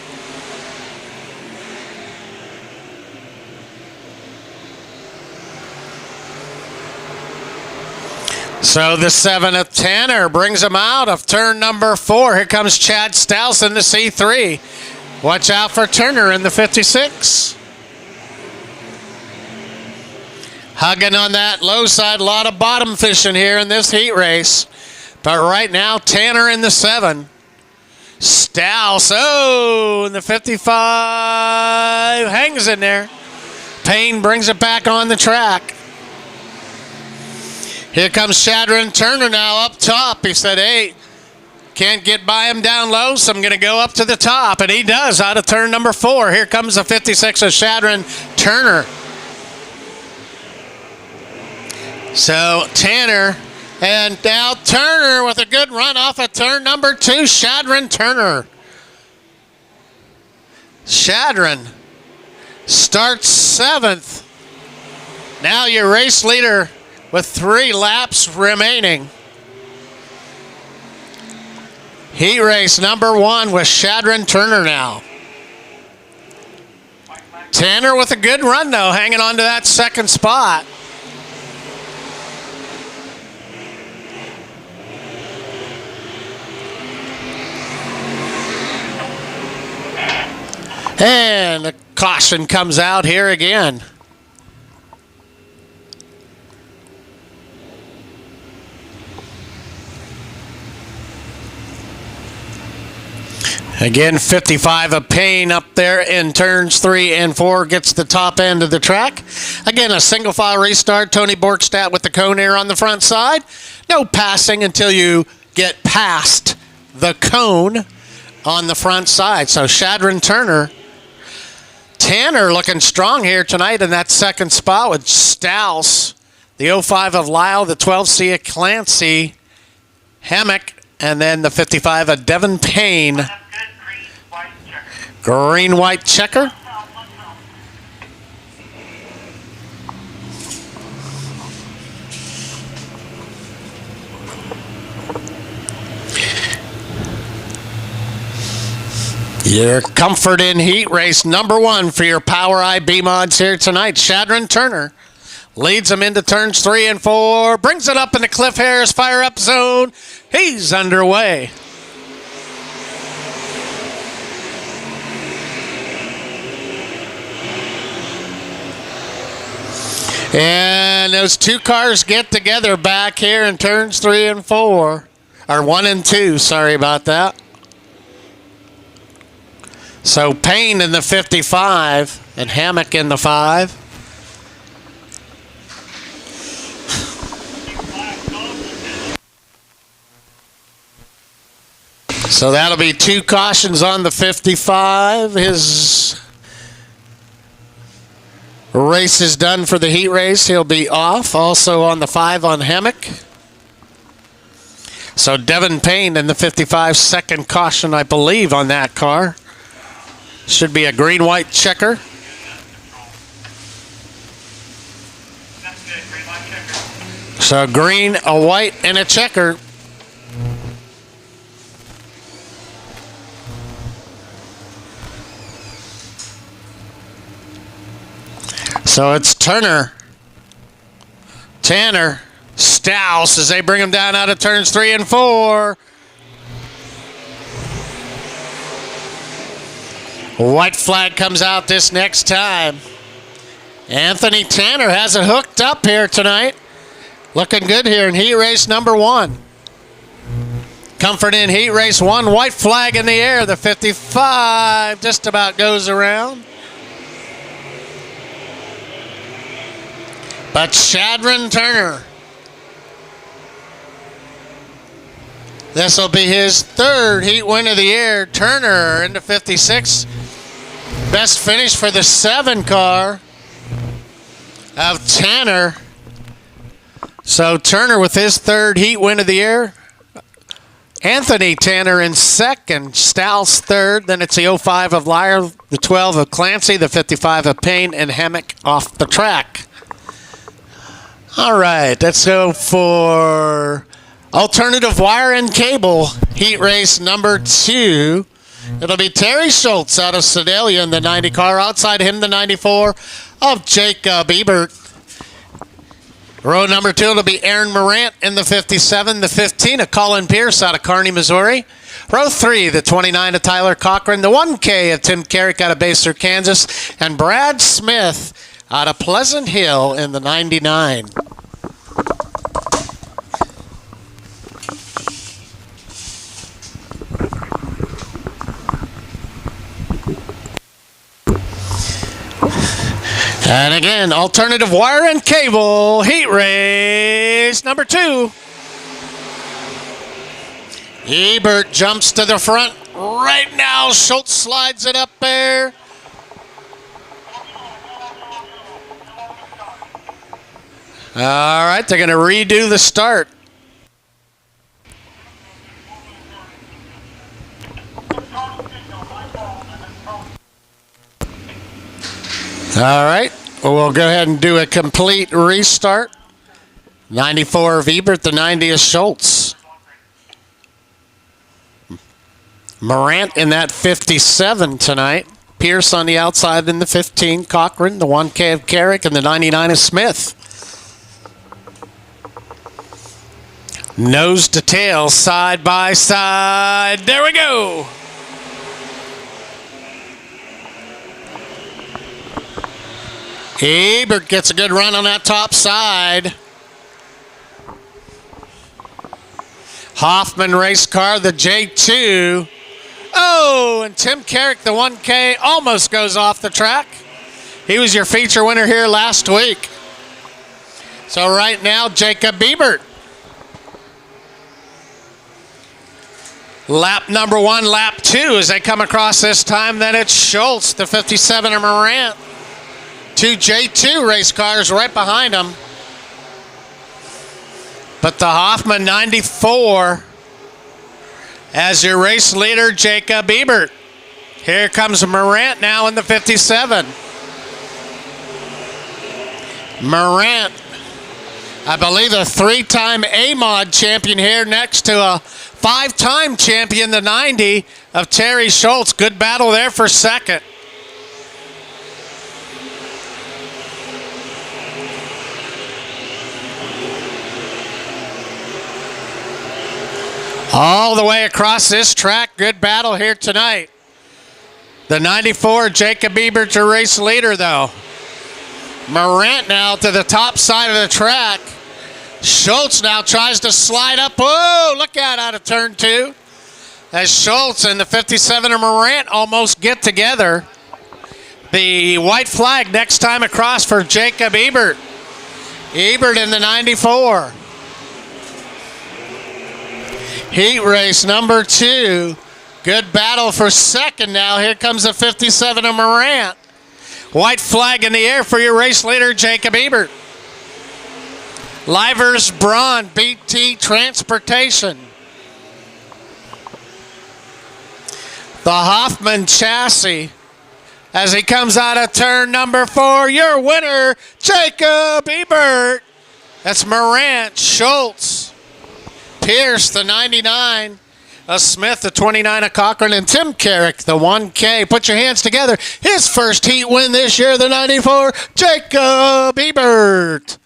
So the 7 of Tanner brings him out of turn number 4. Here comes Chad Stouse in the C3. Watch out for Turner in the 56. Hugging on that low side. A lot of bottom fishing here in this heat race. But right now, Tanner in the 7. Stouse, oh, in the 55. Hangs in there. Payne brings it back on the track. Here comes Shadron Turner now up top. He said, hey, can't get by him down low, so I'm going to go up to the top. And he does out of turn number 4. Here comes the 56 of Shadron Turner. So Tanner and now Turner with a good run off of turn number 2. Shadron Turner. Shadron starts 7th. Now your race leader with 3 laps remaining. Heat race number 1 with Shadron Turner now. Tanner with a good run, though, hanging on to that second spot. And the caution comes out here again. Again, 55 of Payne up there in turns 3 and 4 gets the top end of the track. Again, a single file restart. Tony Borkstadt with the cone here on the front side. No passing until you get past the cone on the front side. So Shadron Turner. Tanner looking strong here tonight in that second spot with Stouse, the 05 of Lyle, the 12C of Clancy, Hammock, and then the 55 of Devin Payne. Green-white checker. Your comfort in heat race number 1 for your Power IB mods here tonight. Shadron Turner leads them into turns 3 and 4. Brings it up in the Cliff Harris fire up zone. He's underway. And those two cars get together back here in turns 3 and 4. Or 1 and 2, sorry about that. So Payne in the 55 and Hammock in the 5. So that'll be 2 cautions on the 55. His race is done for the heat race. He'll be off. Also on the 5 on Hammock. So Devin Payne in the 55, second caution, I believe, on that car. Should be a green-white checker. So green, a white, and a checker. So it's Turner, Tanner, Stouse as they bring him down out of turns 3 and 4. White flag comes out this next time. Anthony Tanner has it hooked up here tonight. Looking good here in heat race number 1. Comfort in heat race 1. White flag in the air. The 55 just about goes around. But Shadron Turner, this will be his 3rd heat win of the year. Turner into 56. Best finish for the 7 car of Tanner. So Turner with his 3rd heat win of the year. Anthony Tanner in 2nd. Stouse 3rd. Then it's the 05 of Lyle, the 12 of Clancy, the 55 of Payne, and Hammock off the track. All right, let's go for alternative wire and cable heat race number 2. It'll be Terry Schultz out of Sedalia in the 90 car. Outside him, the 94 of Jacob Ebert. Row number 2, it'll be Aaron Morant in the 57. The 15 of Colin Pierce out of Kearney, Missouri. Row 3, the 29 of Tyler Cochran. The 1K of Tim Carrick out of Baser, Kansas. And Brad Smith out of Pleasant Hill in the 99. And again, alternative wire and cable heat race number 2. Ebert jumps to the front right now. Schultz slides it up there. All right, they're going to redo the start. All right, well, we'll go ahead and do a complete restart. 94 of Ebert, the 90 of Schultz. Morant in that 57 tonight. Pierce on the outside in the 15. Cochran, the 1K of Carrick, and the 99 of Smith. Nose to tail, side by side. There we go. Ebert gets a good run on that top side. Hoffman race car, the J2. Oh, and Tim Carrick, the 1K, almost goes off the track. He was your feature winner here last week. So right now, Jacob Ebert. Lap number 1, lap 2 as they come across this time. Then it's Schultz, the 57 of Morant. 2 J2 race cars right behind him. But the Hoffman 94 as your race leader, Jacob Ebert. Here comes Morant now in the 57. Morant, I believe a 3-time A-Mod champion here next to a 5-time champion, the 90 of Terry Schultz. Good battle there for second. All the way across this track, good battle here tonight. The 94, Jacob Ebert, your race leader, though. Morant now to the top side of the track. Schultz now tries to slide up. Whoa, look out of turn 2. As Schultz and the 57 of Morant almost get together. The white flag next time across for Jacob Ebert. Ebert in the 94. Heat race number 2. Good battle for second now. Here comes the 57 of Morant. White flag in the air for your race leader, Jacob Ebert. Livers Braun, BT Transportation. The Hoffman chassis as he comes out of turn number 4. Your winner, Jacob Ebert. That's Morant, Schultz, Pierce, the 99, Smith, the 29 of Cochran, and Tim Carrick, the 1K. Put your hands together. His first heat win this year, the 94, Jacob Ebert.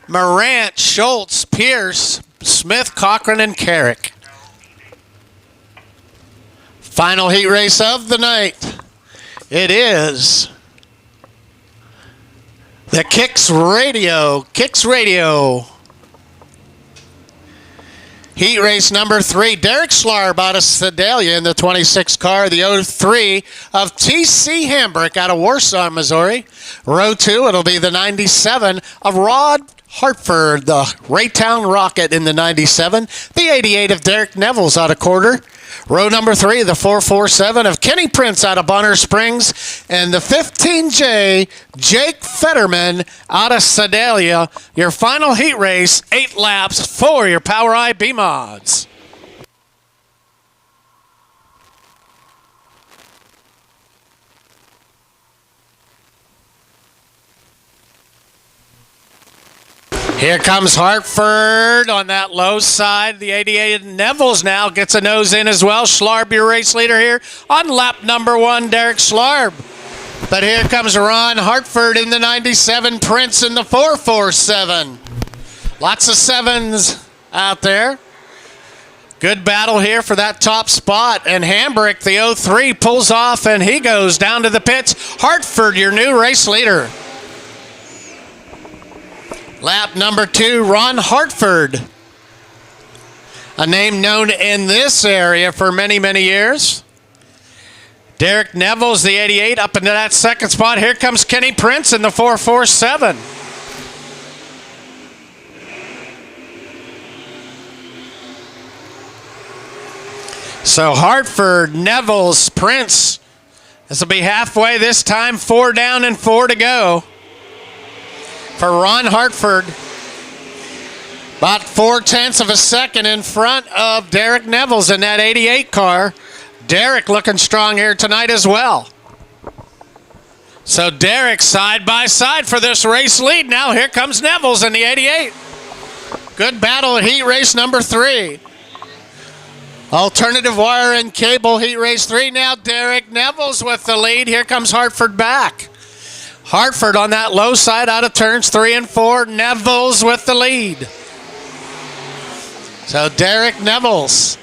Morant, Schultz, Pierce, Smith, Cochran, and Carrick. Final heat race of the night. It is the Kicks Radio. Heat race number 3, Derek Schlarb out of Sedalia in the 26 car, the 03 of TC Hambrick out of Warsaw, Missouri. Row 2, it'll be the 97 of Rod Hartford, the Raytown Rocket in the 97. The 88 of Derek Nevels out of Quarter. Row number 3, the 447 of Kenny Prince out of Bonner Springs. And the 15J, Jake Fetterman out of Sedalia. Your final heat race, 8 laps for your Power Eye B-Mods. Here comes Hartford on that low side. The 88 Nevels now gets a nose in as well. Schlarb, your race leader here on lap number 1, Derek Schlarb. But here comes Ron Hartford in the 97, Prince in the 447. Lots of 7s out there. Good battle here for that top spot. And Hambrick, the 03, pulls off and he goes down to the pits. Hartford, your new race leader. Lap number 2, Ron Hartford. A name known in this area for many, many years. Derek Nevels, the 88, up into that second spot. Here comes Kenny Prince in the 447. So Hartford, Nevels, Prince. This will be halfway this time. 4 down and 4 to go. For Ron Hartford, about 0.4 of a second in front of Derek Nevels in that 88 car. Derek looking strong here tonight as well. So Derek side by side for this race lead. Now here comes Nevels in the 88. Good battle at heat race number 3. Alternative wire and cable heat race 3 now. Derek Neville's with the lead. Here comes Hartford back. Hartford on that low side out of turns 3 and 4. Neville's with the lead. So Derek Neville's.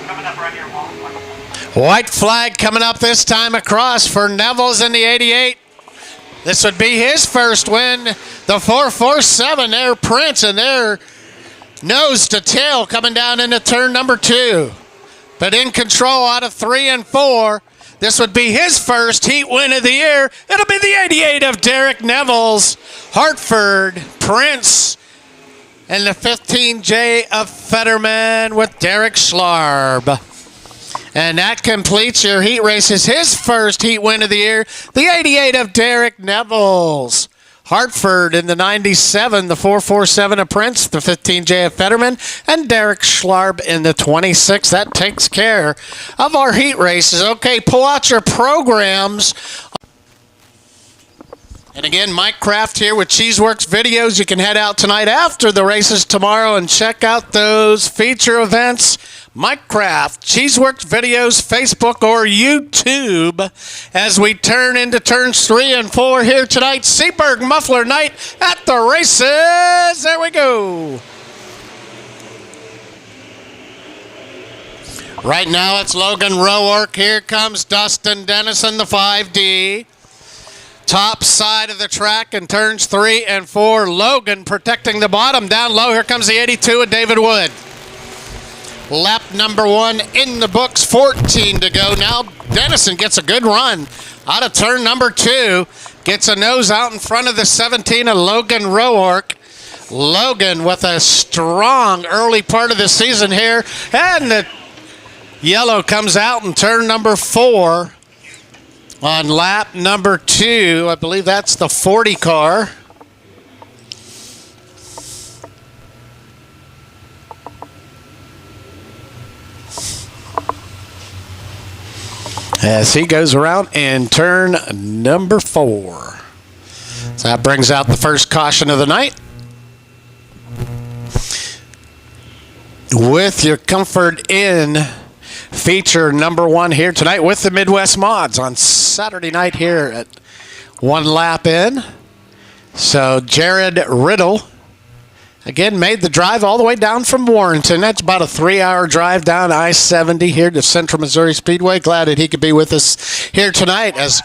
Coming up right here, Walt. White flag coming up this time across for Neville's in the 88. This would be his first win. The 447 there, Prince, and their nose to tail coming down into turn number 2. But in control out of 3 and 4. This would be his first heat win of the year. It'll be the 88 of Derek Neville's. Hartford, Prince, and the 15J of Fetterman with Derek Schlarb. And that completes your heat races. His first heat win of the year, the 88 of Derek Neville's. Hartford in the 97, the 447 of Prince, the 15J of Fetterman, and Derek Schlarb in the 26. That takes care of our heat races. Okay, pull out your programs. And again, Mike Kraft here with Cheeseworks Videos. You can head out tonight after the races tomorrow and check out those feature events. Mike Kraft, Cheeseworks Videos, Facebook or YouTube as we turn into turns 3 and 4 here tonight. Seaburg Muffler Night at the races. There we go. Right now it's Logan Roark. Here comes Dustin Dennison, the 5D. Top side of the track in turns 3 and 4. Logan protecting the bottom. Down low, here comes the 82 of David Wood. Lap number 1 in the books, 14 to go. Now Dennison gets a good run out of turn number 2. Gets a nose out in front of the 17 of Logan Roark. Logan with a strong early part of the season here. And the yellow comes out in turn number 4. On lap number 2, I believe that's the 40 car. As he goes around in turn number 4. So that brings out the first caution of the night. With your Comfort Inn feature number 1 here tonight with the Midwest Mods on Saturday night here at One Lap In. So Jared Riddle again made the drive all the way down from Warrenton. That's about a 3-hour drive down I-70 here to Central Missouri Speedway. Glad that he could be with us here tonight as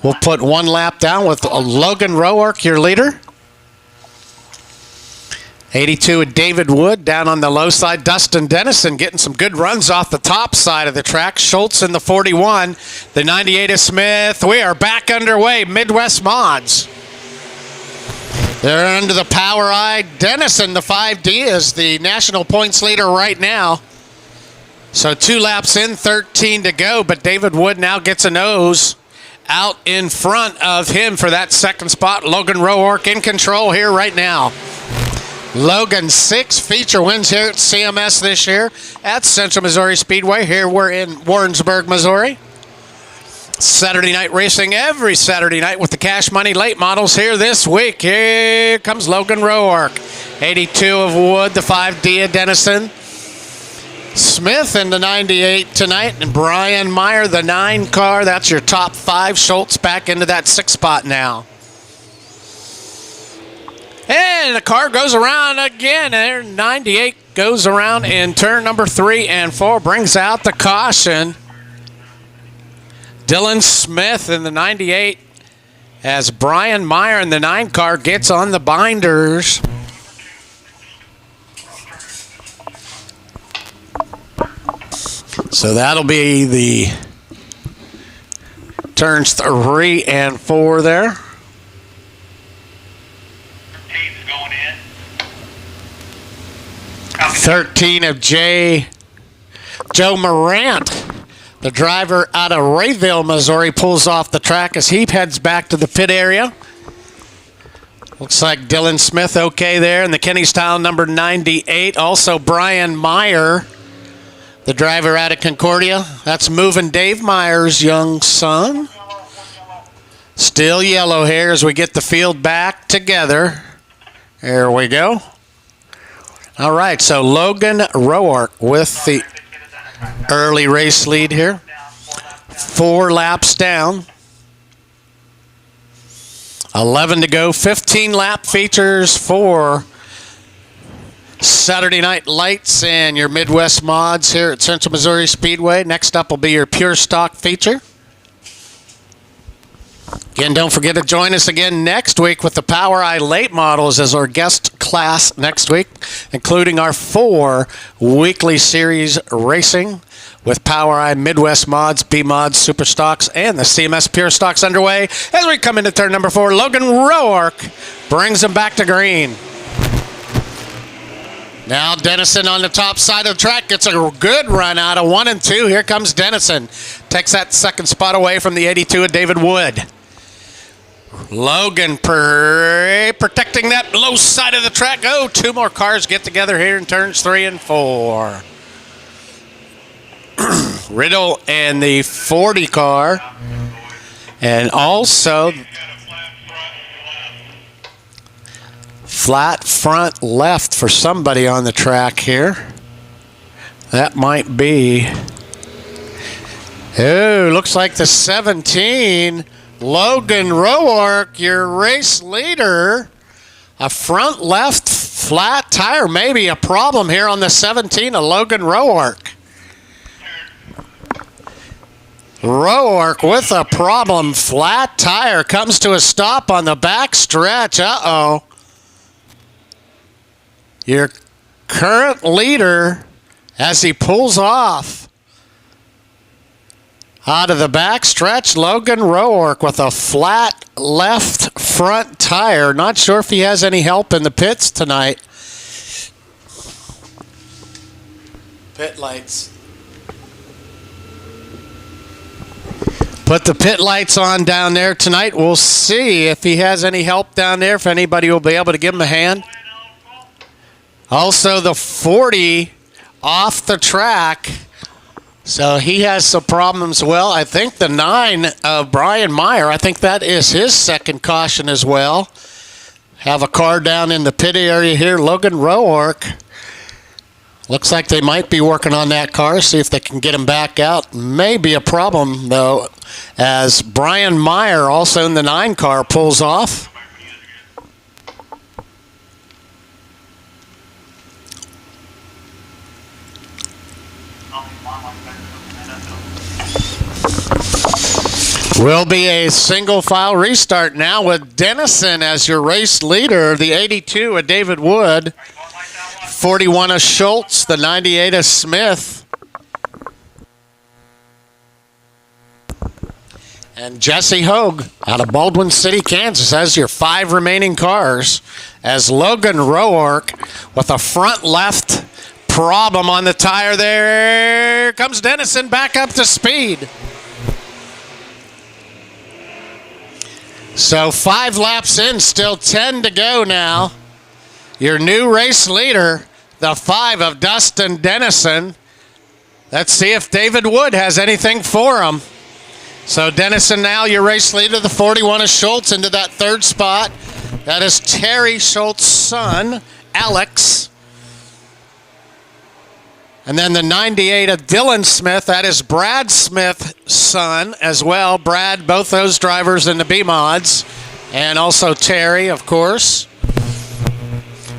we'll put one lap down with Logan Roark, your leader. 82 with David Wood down on the low side. Dustin Dennison getting some good runs off the top side of the track. Schultz in the 41. The 98 of Smith. We are back underway. Midwest Mods. They're under the power eye. Dennison, the 5D, is the national points leader right now. So 2 laps in, 13 to go. But David Wood now gets a nose out in front of him for that second spot. Logan Roark in control here right now. Logan, 6 feature wins here at CMS this year at Central Missouri Speedway. Here we're in Warrensburg, Missouri. Saturday night racing every Saturday night with the Cash Money late models here this week. Here comes Logan Roark. 82 of Wood, the 5D of Dennison. Smith in the 98 tonight, and Brian Meyer, the 9 car. That's your top 5. Schultz back into that 6 spot now. And the car goes around again. There, 98 goes around in turn number 3 and 4. Brings out the caution. Dylan Smith in the 98 as Brian Meyer in the 9 car gets on the binders. So that'll be the turns 3 and 4 there. 13 of Joe Morant, the driver out of Rayville, Missouri, pulls off the track as he heads back to the pit area. Looks like Dylan Smith okay there in the Kenny Style number 98. Also Brian Meyer, the driver out of Concordia. That's moving Dave Meyer's young son. Still yellow here as we get the field back together. There we go. All right, so Logan Roark with the early race lead here. 4 laps down. 11 to go. 15 lap features for Saturday Night Lights and your Midwest mods here at Central Missouri Speedway. Next up will be your Pure Stock feature. Again, don't forget to join us again next week with the Power Eye late models as our guest class next week, including our 4 weekly series racing with Power Eye Midwest mods, B mods, Superstocks, and the CMS Pure Stocks underway. As we come into turn number 4, Logan Roark brings them back to green. Now Dennison on the top side of the track gets a good run out of 1 and 2. Here comes Dennison. Takes that second spot away from the 82 of David Wood. Logan protecting that low side of the track. Oh, 2 more cars get together here in turns 3 and 4. Riddle and the 40 car. And also flat front left for somebody on the track here. That might be... Oh, looks like the 17... Logan Roark, your race leader. A front left flat tire may be a problem here on the 17 of Logan Roark. Roark with a problem. Flat tire comes to a stop on the back stretch. Uh-oh. Your current leader, as he pulls off out of the back stretch, Logan Roark with a flat left front tire. Not sure if he has any help in the pits tonight. Pit lights. Put the pit lights on down there tonight. We'll see if he has any help down there, if anybody will be able to give him a hand. Also, the 40 off the track. So he has some problems. Well, I think the 9 of Brian Meyer, I think that is his second caution as well. Have a car down in the pit area here. Logan Roark. Looks like they might be working on that car, see if they can get him back out. May be a problem, though, as Brian Meyer, also in the 9 car, pulls off. Will be a single file restart now with Dennison as your race leader, the 82 of David Wood, 41 of Schultz, the 98 of Smith, and Jesse Hogue out of Baldwin City, Kansas has your 5 remaining cars as Logan Roark with a front left problem on the tire. There comes Dennison back up to speed. So 5 laps in, still 10 to go now. Your new race leader, the 5 of Dustin Dennison. Let's see if David Wood has anything for him. So Dennison now your race leader, the 41 of Schultz into that 3rd spot. That is Terry Schultz's son, Alex. And then the 98 of Dylan Smith, that is Brad Smith's son as well. Brad, both those drivers in the B-Mods. And also Terry, of course.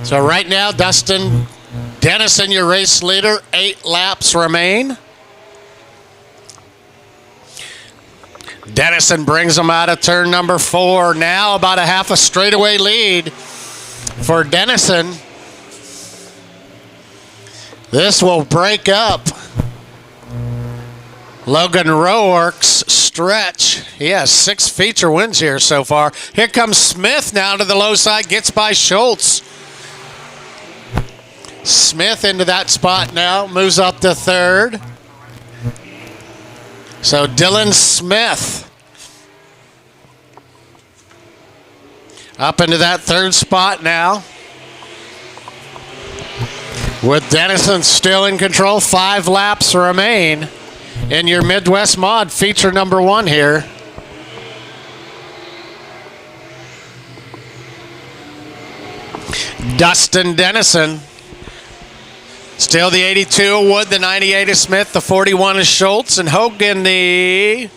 So right now, Dustin Dennison, your race leader. 8 laps remain. Dennison brings them out of turn number 4. Now about a half a straightaway lead for Dennison. This will break up Logan Roark's stretch. He has 6 feature wins here so far. Here comes Smith now to the low side, gets by Schultz. Smith into that spot now, moves up to 3rd. So Dylan Smith up into that 3rd spot now. With Dennison still in control, 5 laps remain in your Midwest Mod feature number 1 here. Dustin Dennison. Still the 82 of Wood, the 98 of Smith, the 41 of Schultz, and Hogan the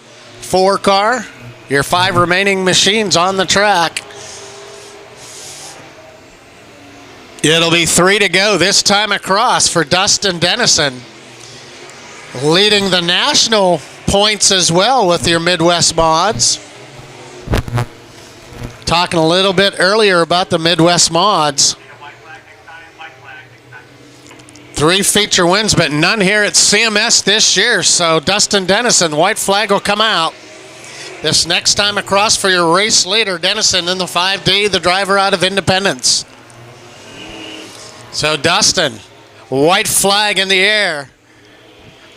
4 car. Your 5 remaining machines on the track. It'll be 3 to go this time across for Dustin Dennison. Leading the national points as well with your Midwest mods. Talking a little bit earlier about the Midwest mods. 3 feature wins, but none here at CMS this year. So Dustin Dennison, white flag will come out. This next time across for your race leader, Dennison in the 5D, the driver out of Independence. So Dustin, white flag in the air.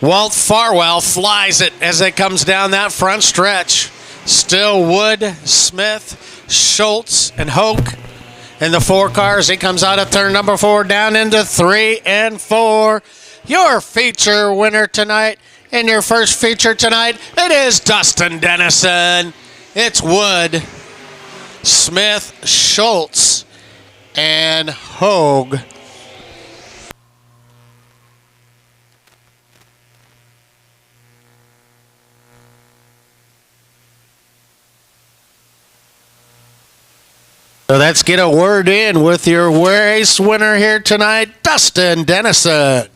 Walt Farwell flies it as it comes down that front stretch. Still Wood, Smith, Schultz, and Hoke in the 4 cars. He comes out of turn number 4 down into 3 and 4. Your feature winner tonight. In your first feature tonight, it is Dustin Dennison. It's Wood, Smith, Schultz, and Hogue. So let's get a word in with your race winner here tonight, Dustin Dennison.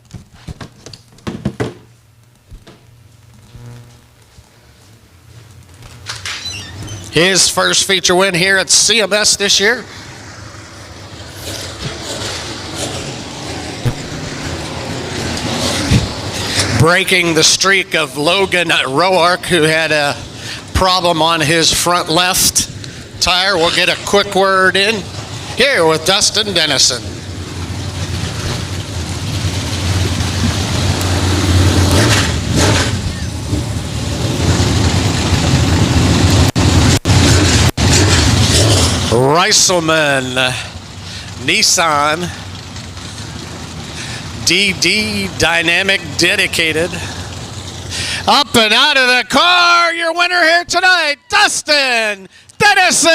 His first feature win here at CMS this year. Breaking the streak of Logan Roark, who had a problem on his front left tire. We'll get a quick word in here with Dustin Dennison. Reiselman, Nissan, DD Dynamic Dedicated. Up and out of the car, your winner here tonight, Dustin Dennison.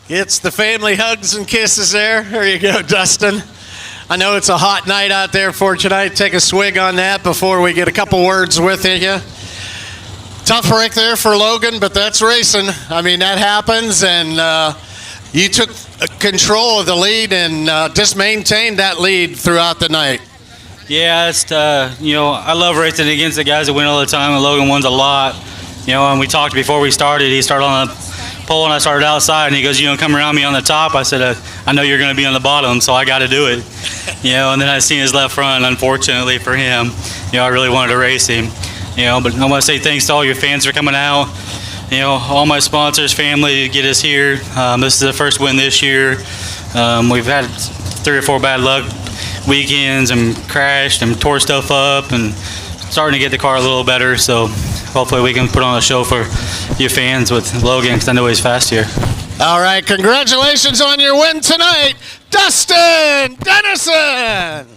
Gets the family hugs and kisses there. There you go, Dustin. I know it's a hot night out there for tonight. Take a swig on that before we get a couple words with you. Tough break there for Logan, but that's racing. I mean, that happens, and you took control of the lead and just maintained that lead throughout the night. Yeah, it's I love racing against the guys that win all the time, and Logan wins a lot. And we talked before we started. He started on the pole, and I started outside, and he goes, come around me on the top. I said, I know you're going to be on the bottom, so I got to do it. And then I seen his left front, unfortunately for him. I really wanted to race him. But I want to say thanks to all your fans for coming out. All my sponsors, family, to get us here. This is the first win this year. We've had 3 or 4 bad luck weekends and crashed and tore stuff up and starting to get the car a little better. So hopefully we can put on a show for your fans with Logan, because I know he's fast here. All right, congratulations on your win tonight, Dustin Dennison.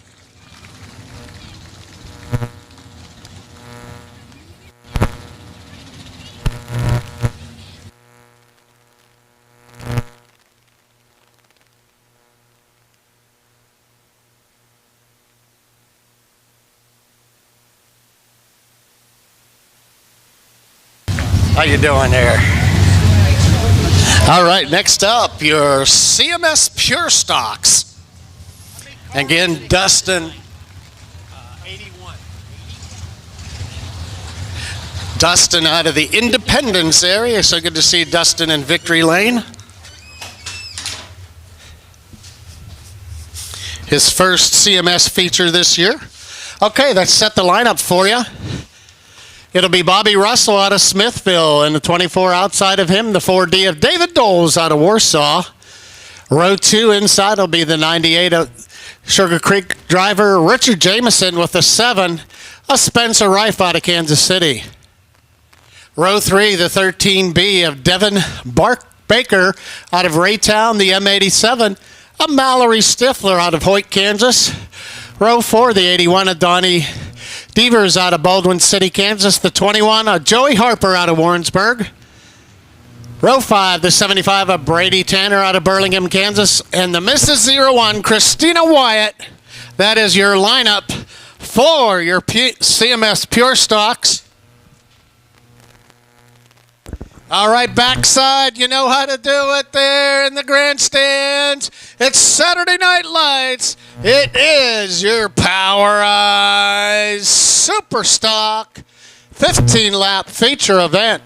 How you doing there? All right, next up, your CMS Pure Stocks. Again, Dustin, 81. Dustin out of the Independence area, so good to see Dustin in Victory Lane. His first CMS feature this year. Okay, let's set the lineup for you. It'll be Bobby Russell out of Smithville, and the 24 outside of him, the 4D of David Doles out of Warsaw. Row 2 inside will be the 98 of Sugar Creek driver Richard Jameson with the 7 of Spencer Rife out of Kansas City. Row 3, the 13B of Devin Baker out of Raytown, the M87 of Mallory Stifler out of Hoyt, Kansas. Row 4, the 81 of Donnie Devers out of Baldwin City, Kansas. The 21 of Joey Harper out of Warrensburg. Row 5, the 75 of Brady Tanner out of Burlingame, Kansas. And the Mrs. 01, Christina Wyatt. That is your lineup for your CMS Pure Stocks. All right, backside, you know how to do it there in the grandstands. It's Saturday Night Lights. It is your Power Eyes Superstock 15-lap feature event.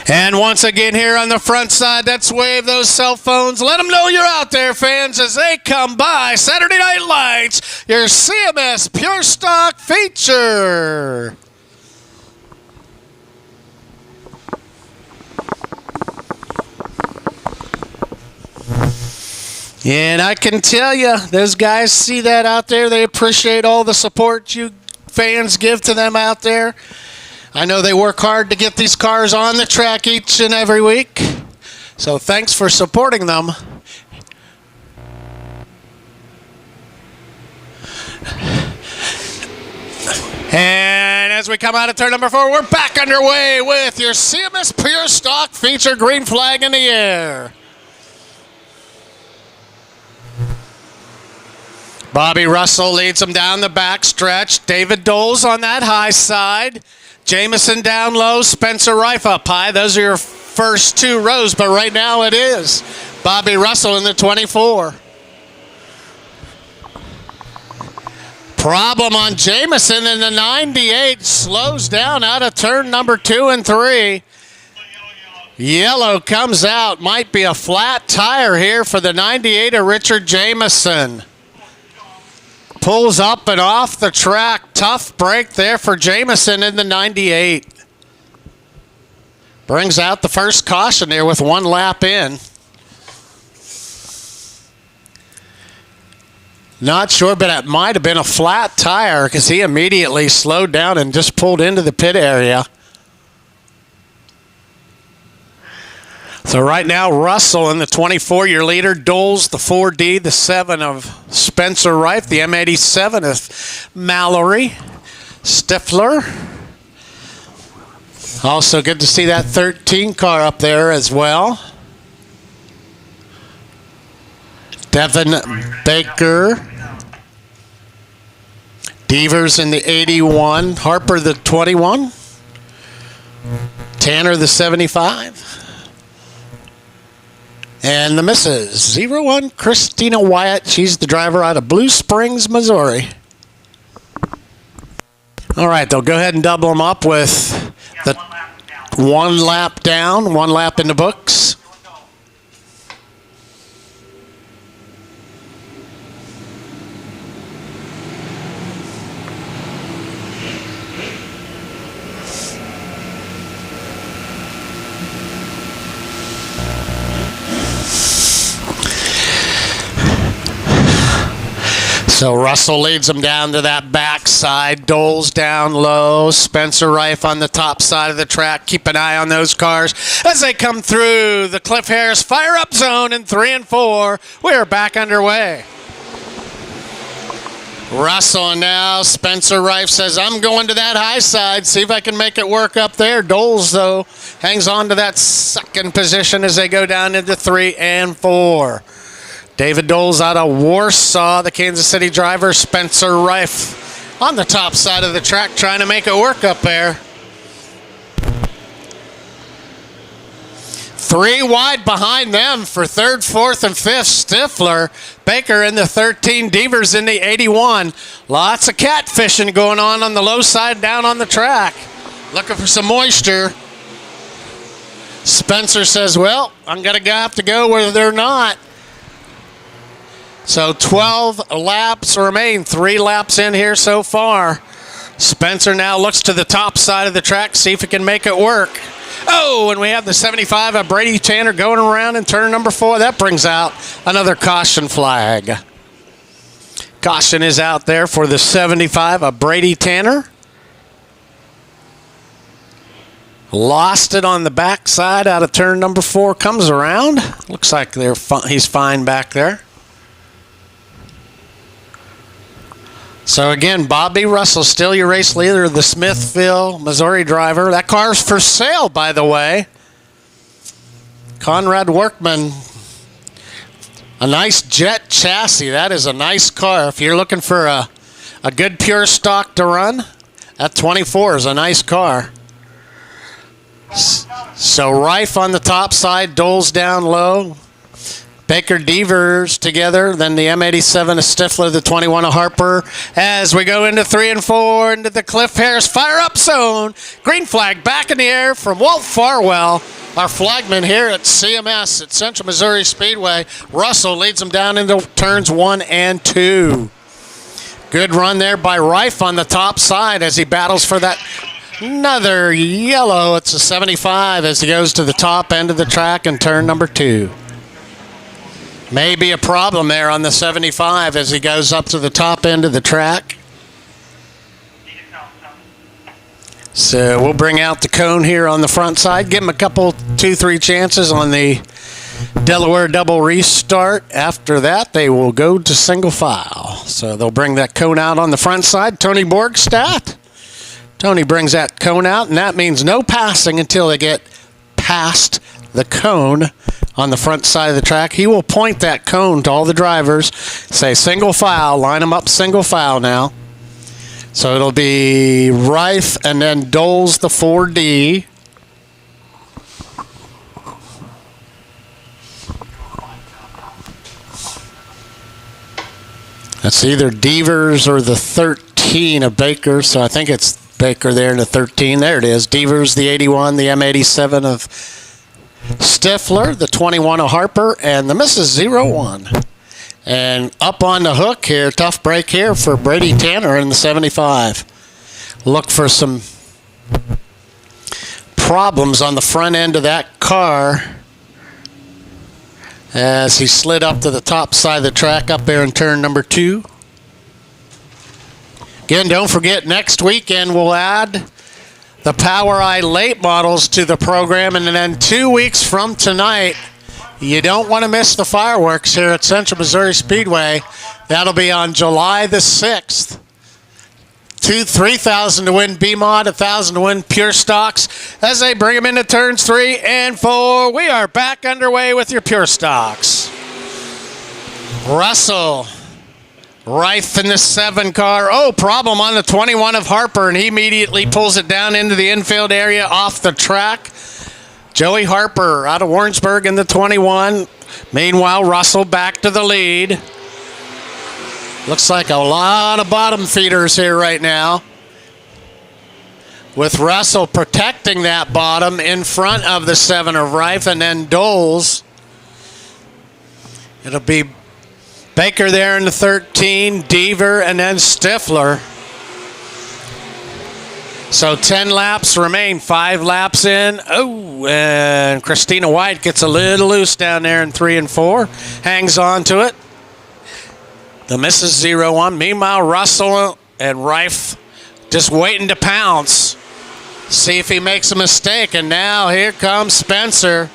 And once again here on the front side, let's wave those cell phones. Let them know you're out there, fans, as they come by. Saturday Night Lights, your CMS Pure Stock feature. And I can tell you, those guys see that out there. They appreciate all the support you fans give to them out there. I know they work hard to get these cars on the track each and every week. So thanks for supporting them. And as we come out of turn number 4, we're back underway with your CMS Pure Stock feature, green flag in the air. Bobby Russell leads them down the back stretch. David Doles on that high side. Jamison down low, Spencer Rife up high. Those are your first 2 rows, but right now it is Bobby Russell in the 24. Problem on Jamison in the 98. Slows down out of turn number 2 and 3. Yellow comes out. Might be a flat tire here for the 98 of Richard Jamison. Pulls up and off the track. Tough break there for Jamison in the 98. Brings out the first caution there with 1 lap in. Not sure, but it might have been a flat tire because he immediately slowed down and just pulled into the pit area. So right now, Russell in the 24, your leader. Doles, the 4D, the 7 of Spencer Rife, the M87 of Mallory. Stifler. Also good to see that 13 car up there as well. Devin Baker. Devers in the 81. Harper the 21. Tanner the 75. And the Mrs. 01, Christina Wyatt. She's the driver out of Blue Springs, Missouri. All right, they'll go ahead and double them up with the 1 lap down, 1 lap in the books. So Russell leads them down to that backside. Doles down low. Spencer Rife on the top side of the track. Keep an eye on those cars as they come through the Cliff Harris fire-up zone in 3 and 4. We're back underway. Russell now. Spencer Rife says, I'm going to that high side. See if I can make it work up there. Doles, though, hangs on to that second position as they go down into 3 and 4. David Doles out of Warsaw, the Kansas City driver. Spencer Rife on the top side of the track trying to make it work up there. 3 wide behind them for 3rd, 4th, and 5th. Stifler, Baker in the 13, Devers in the 81. Lots of catfishing going on the low side down on the track. Looking for some moisture. Spencer says, well, I'm going to have to go where they're not. So 12 laps remain. 3 laps in here so far. Spencer now looks to the top side of the track, see if he can make it work. Oh, and we have the 75 of Brady Tanner going around in turn number 4. That brings out another caution flag. Caution is out there for the 75 of Brady Tanner. Lost it on the backside out of turn number 4. Comes around. Looks like he's fine back there. So again, Bobby Russell, still your race leader, the Smithville, Missouri driver. That car's for sale, by the way. Conrad Workman. A nice jet chassis. That is a nice car. If you're looking for a good pure stock to run, that 24 is a nice car. So Rife on the top side, Doles down low. Baker Devers together, then the M87 of Stifler, the 21 of Harper. As we go into 3 and 4, into the Cliff Harris fire up zone. Green flag back in the air from Walt Farwell, our flagman here at CMS at Central Missouri Speedway. Russell leads them down into turns 1 and 2. Good run there by Rife on the top side as he battles for that. Another yellow. It's a 75 as he goes to the top end of the track in turn number 2. Maybe a problem there on the 75 as he goes up to the top end of the track. So we'll bring out the cone here on the front side. Give him a couple, 2-3 chances on the Delaware double restart. After that, they will go to single file. So they'll bring that cone out on the front side. Tony Borgstadt. Tony brings that cone out, and that means no passing until they get past the cone on the front side of the track. He will point that cone to all the drivers, say single file, line them up single file now. So it'll be Rife and then Doles the 4D. That's either Devers or the 13 of Baker, so I think it's Baker there in the 13. There it is. Devers, the 81, the M87 of Stifler, the 21 of Harper, and the Mrs. 01. And up on the hook here, tough break here for Brady Tanner in the 75. Look for some problems on the front end of that car as he slid up to the top side of the track up there in turn number 2. Again, don't forget, next weekend we'll add the Power Eye late models to the program, and then 2 weeks from tonight, you don't want to miss the fireworks here at Central Missouri Speedway. That'll be on July the 6th. 3,000 to win B-Mod, 1,000 to win Pure Stocks. As they bring them into turns 3 and 4, we are back underway with your Pure Stocks. Russell. Rife in the 7 car. Oh, problem on the 21 of Harper, and he immediately pulls it down into the infield area off the track. Joey Harper out of Warrensburg in the 21. Meanwhile, Russell back to the lead. Looks like a lot of bottom feeders here right now, with Russell protecting that bottom in front of the 7 of Rife, and then Doles. It'll be Baker there in the 13, Deaver, and then Stifler. So 10 laps remain, 5 laps in. Oh, and Christina White gets a little loose down there in 3 and 4. Hangs on to it. The Mrs. 01. Meanwhile, Russell and Rife just waiting to pounce. See if he makes a mistake. And now here comes Spencer.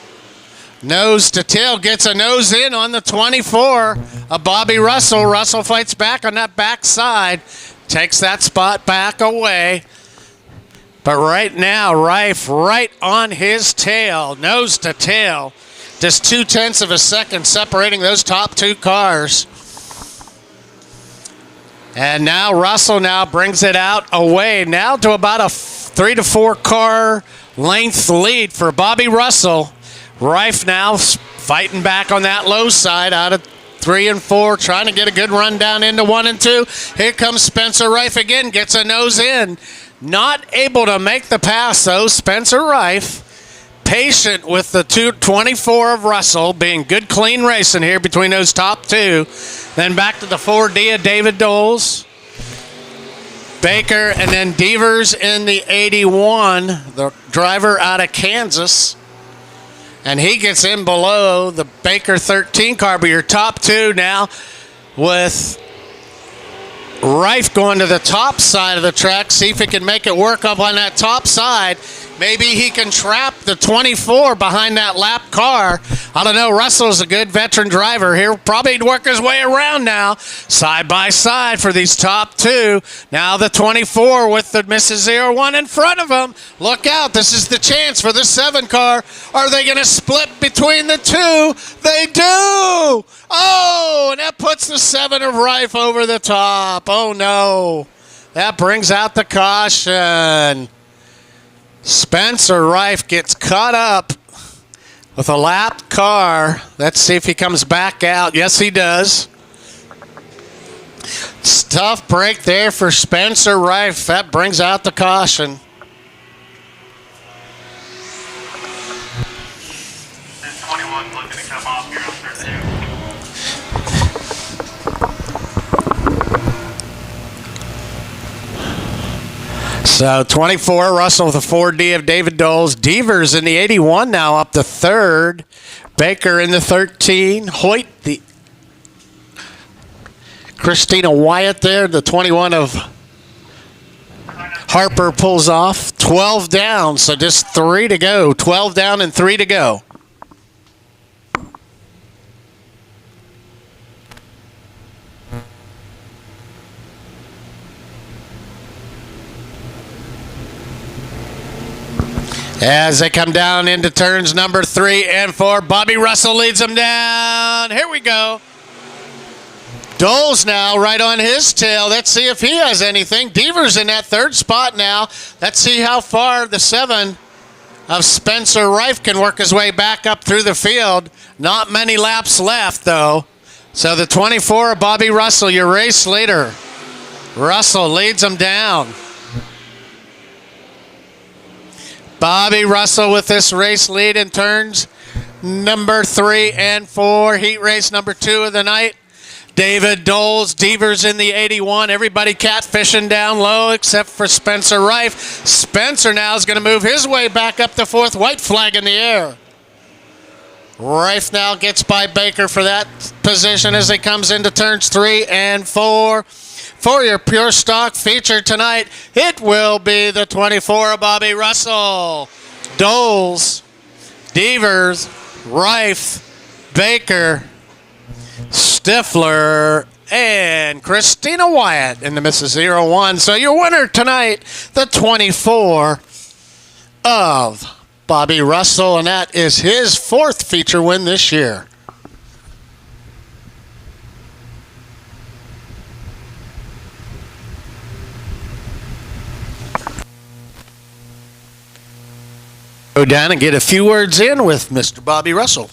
Nose to tail, gets a nose in on the 24 of Bobby Russell. Russell fights back on that backside, takes that spot back away. But right now, Rife right on his tail, nose to tail. Just 0.2 of a second separating those top 2 cars. And now Russell now brings it out away, now to about a 3 to 4 car length lead for Bobby Russell. Rife now fighting back on that low side out of 3 and 4, trying to get a good run down into 1 and 2. Here comes Spencer Rife again, gets a nose in. Not able to make the pass, though. Spencer Rife, patient with the 224 of Russell, being good, clean racing here between those top 2. Then back to the 4D of David Doles. Baker, and then Devers in the 81, the driver out of Kansas. And he gets in below the Baker 13 car, but your top 2 now with Rife going to the top side of the track. See if he can make it work up on that top side. Maybe he can trap the 24 behind that lap car. I don't know. Russell's a good veteran driver here. Probably work his way around now. Side by side for these top two. Now the 24 with the Mrs. 01 in front of him. Look out. This is the chance for the 7 car. Are they going to split between the two? They do. Oh, and that puts the 7 of Rife over the top. Oh, no. That brings out the caution. Spencer Rife gets caught up with a lapped car. Let's see if he comes back out. Yes, he does. It's a tough break there for Spencer Rife. That brings out the caution. This 21's looking to come off here on turn 2. So 24, Russell with a 4D of David Doles. Devers in the 81 now up to 3rd. Baker in the 13. Hoyt, the Christina Wyatt there, the 21 of Harper pulls off. 12 down, so just 3 to go. 12 down and 3 to go. As they come down into turns number 3 and 4, Bobby Russell leads them down. Here we go. Doles now right on his tail. Let's see if he has anything. Devers in that 3rd spot now. Let's see how far the 7 of Spencer Rife can work his way back up through the field. Not many laps left, though. So the 24 of Bobby Russell, your race leader. Russell leads them down. Bobby Russell with this race lead in turns number 3 and 4. Heat race number 2 of the night. David Doles, Devers in the 81. Everybody catfishing down low except for Spencer Rife. Spencer now is going to move his way back up the 4th. White flag in the air. Rife now gets by Baker for that position as he comes into turns 3 and 4. For your Pure Stock feature tonight, it will be the 24 of Bobby Russell. Doles, Devers, Rife, Baker, Stifler, and Christina Wyatt in the Mrs. 01. So your winner tonight, the 24 of Bobby Russell, and that is his 4th feature win this year. Go down and get a few words in with Mr. Bobby Russell.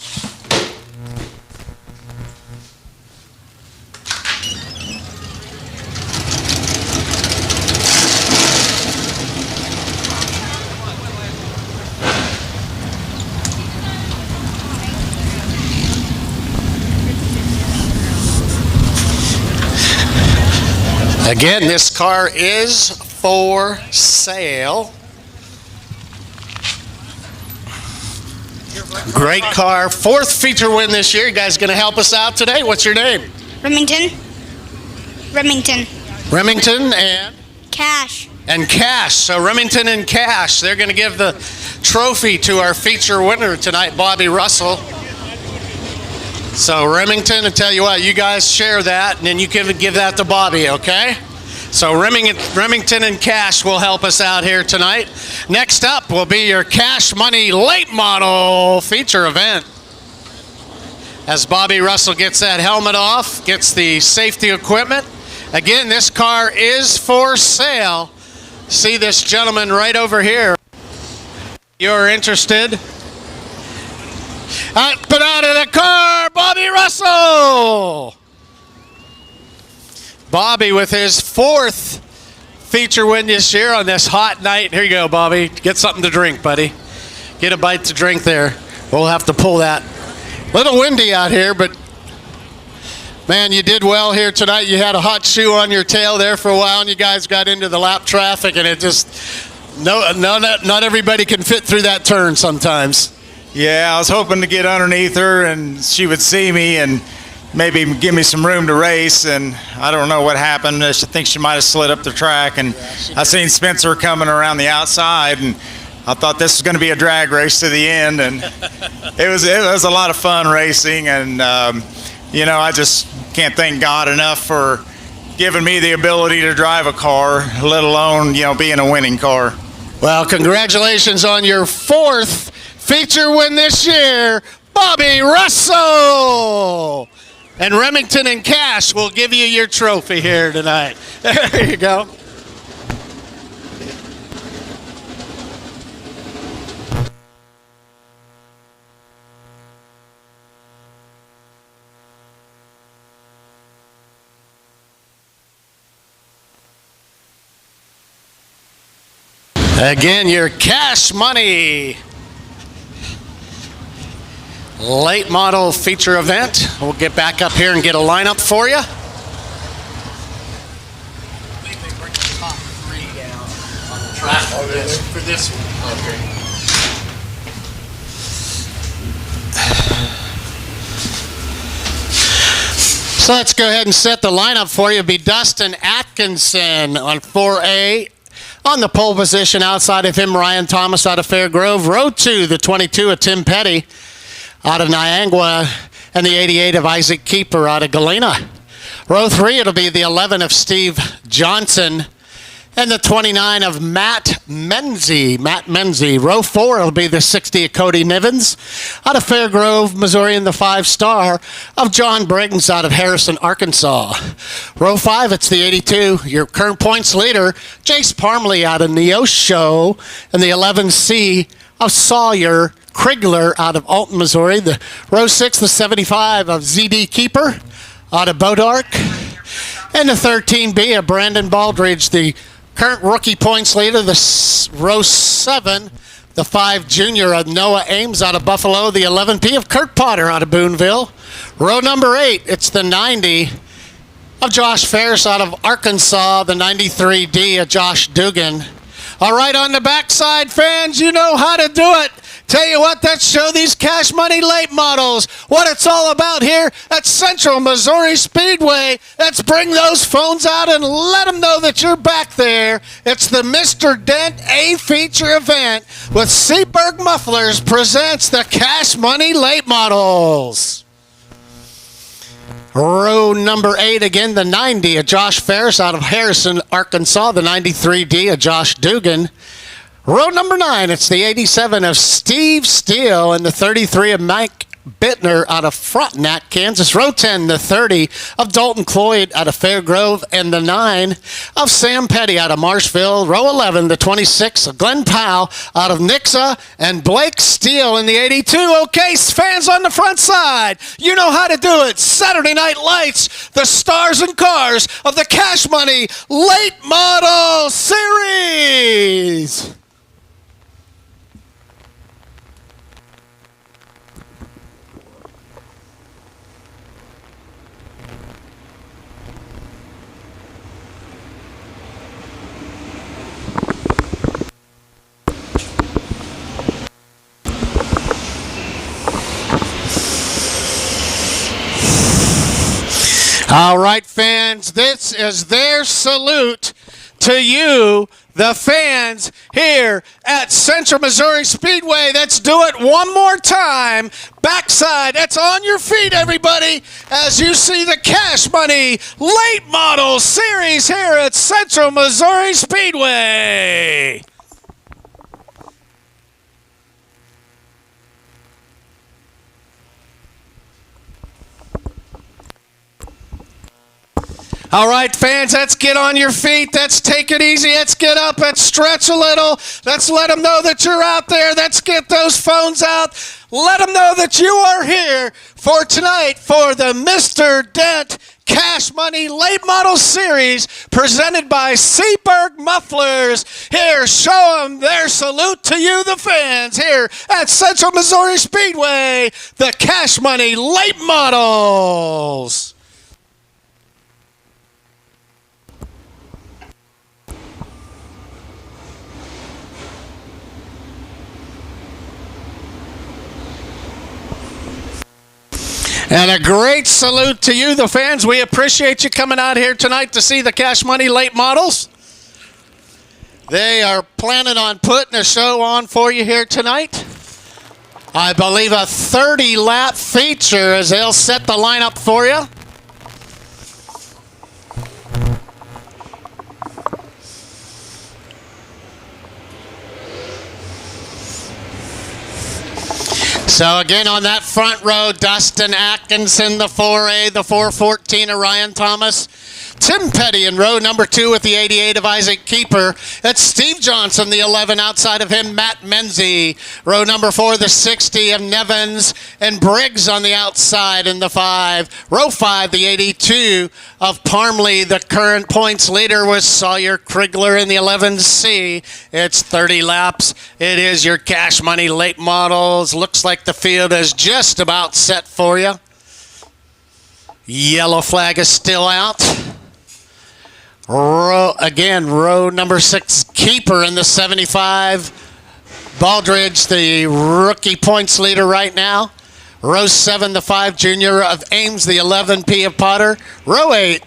Again, this car is for sale. Great car. 4th feature win this year. You guys going to help us out today? What's your name? Remington. Remington and? Cash. And Cash. So Remington and Cash, they're going to give the trophy to our feature winner tonight, Bobby Russell. So Remington, I tell you what, you guys share that, and then you can give that to Bobby, okay? So Remington and Cash will help us out here tonight. Next up will be your Cash Money Late Model feature event. As Bobby Russell gets that helmet off, gets the safety equipment. Again, this car is for sale. See this gentleman right over here. You're interested? Put out of the car, Bobby Russell! Bobby with his 4th feature win this year on this hot night. Here you go, Bobby. Get something to drink, buddy. Get a bite to drink there. We'll have to pull that. A little windy out here, but man, you did well here tonight. You had a hot shoe on your tail there for a while, and you guys got into the lap traffic, and it just, not everybody can fit through that turn sometimes. Yeah, I was hoping to get underneath her and she would see me and maybe give me some room to race, and I don't know what happened. I think she might have slid up the track, and I seen Spencer coming around the outside, and I thought this was going to be a drag race to the end, and it was a lot of fun racing. And I just can't thank God enough for giving me the ability to drive a car, let alone being a winning car. Well, congratulations on your 4th feature win this year, Bobby Russell. And Remington and Cash will give you your trophy here tonight. There you go. Again, your cash money late model feature event. We'll get back up here and get a lineup for you. Bring the top 3 down on the track for this one. Okay. So let's go ahead and set the lineup for you. It'll be Dustin Atkinson on 4A. On the pole position outside of him, Ryan Thomas out of Fairgrove. Row 2, the 22 of Tim Petty out of Niangua, and the 88 of Isaac Keeper out of Galena. Row 3, it'll be the 11 of Steve Johnson, and the 29 of Matt Menzie. Row 4, it'll be the 60 of Cody Nivens out of Fairgrove, Missouri, and the 5-star of John Briggs out of Harrison, Arkansas. Row 5, it's the 82, your current points leader, Jace Parmley out of Neosho, and the 11C of Sawyer Krigler out of Alton, Missouri. The row 6, the 75 of ZD Keeper out of Bodark, and the 13B of Brandon Baldridge, the current rookie points leader. The row 7, the 5 junior of Noah Ames out of Buffalo. The 11P of Kurt Potter out of Boonville. Row number 8, it's the 90 of Josh Ferris out of Arkansas. The 93D of Josh Dugan. All right, on the backside, fans, you know how to do it. Tell you what, let's show these cash money late models what it's all about here at Central Missouri Speedway. Let's bring those phones out and let them know that you're back there. It's the Mr. Dent A feature event with Seaberg Mufflers presents the cash money late models. Row number 8, again, the 90 of Josh Ferris out of Harrison, Arkansas. The 93D of Josh Dugan. Row number 9, it's the 87 of Steve Steele and the 33 of Mike Bittner out of Frontenac, Kansas. Row 10, the 30 of Dalton Cloyd out of Fairgrove, and the 9 of Sam Petty out of Marshville. Row 11, the 26 of Glenn Powell out of Nixa, and Blake Steele in the 82. Okay, fans on the front side, you know how to do it. Saturday Night Lights, the stars and cars of the Cash Money Late Model Series. All right, fans, this is their salute to you, the fans here at Central Missouri Speedway. Let's do it one more time. Backside, that's on your feet, everybody, as you see the Cash Money Late Model Series here at Central Missouri Speedway. All right, fans, let's get on your feet. Let's take it easy. Let's get up. Let's stretch a little. Let's let them know that you're out there. Let's get those phones out. Let them know that you are here for tonight for the Mr. Dent Cash Money Late Model Series presented by Seaberg Mufflers. Here, show them their salute to you, the fans, here at Central Missouri Speedway, the Cash Money Late Models. And a great salute to you, the fans. We appreciate you coming out here tonight to see the Cash Money Late Models. They are planning on putting a show on for you here tonight. I believe a 30-lap feature as they'll set the lineup for you. So again, on that front row, Dustin Atkinson, the 4A, the 414 of Ryan Thomas. Tim Petty in row number 2 with the 88 of Isaac Keeper. That's Steve Johnson, the 11 outside of him, Matt Menzie. Row number 4, the 60 of Nevins and Briggs on the outside in the 5. Row 5, the 82 of Parmley. The current points leader was Sawyer Krigler in the 11C. It's 30 laps. It is your cash money late models. Looks like the field is just about set for you. Yellow flag is still out. Row number 6, Keeper in the 75. Baldridge, the rookie points leader right now. Row 7, the 5 Junior of Ames, the 11P of Potter. Row 8,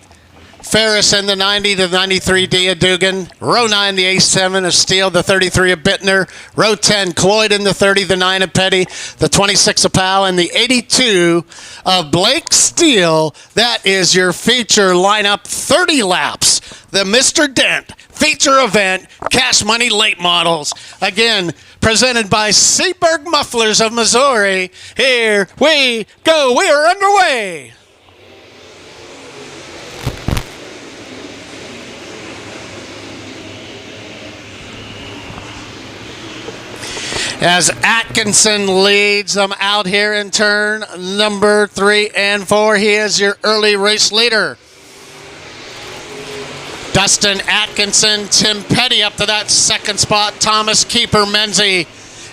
Ferris in the 90, the 93D of Dugan. Row 9, the A7 of Steele, the 33 of Bittner. Row 10, Cloyd in the 30, the 9 of Petty, the 26 of Powell, and the 82 of Blake Steele. That is your feature lineup, 30 laps. The Mr. Dent feature event, cash money late models. Again, presented by Seaberg Mufflers of Missouri. Here we go. We are underway. As Atkinson leads them out here in turn number 3 and 4, he is your early race leader. Dustin Atkinson, Tim Petty up to that second spot, Thomas, Keeper, Menzie,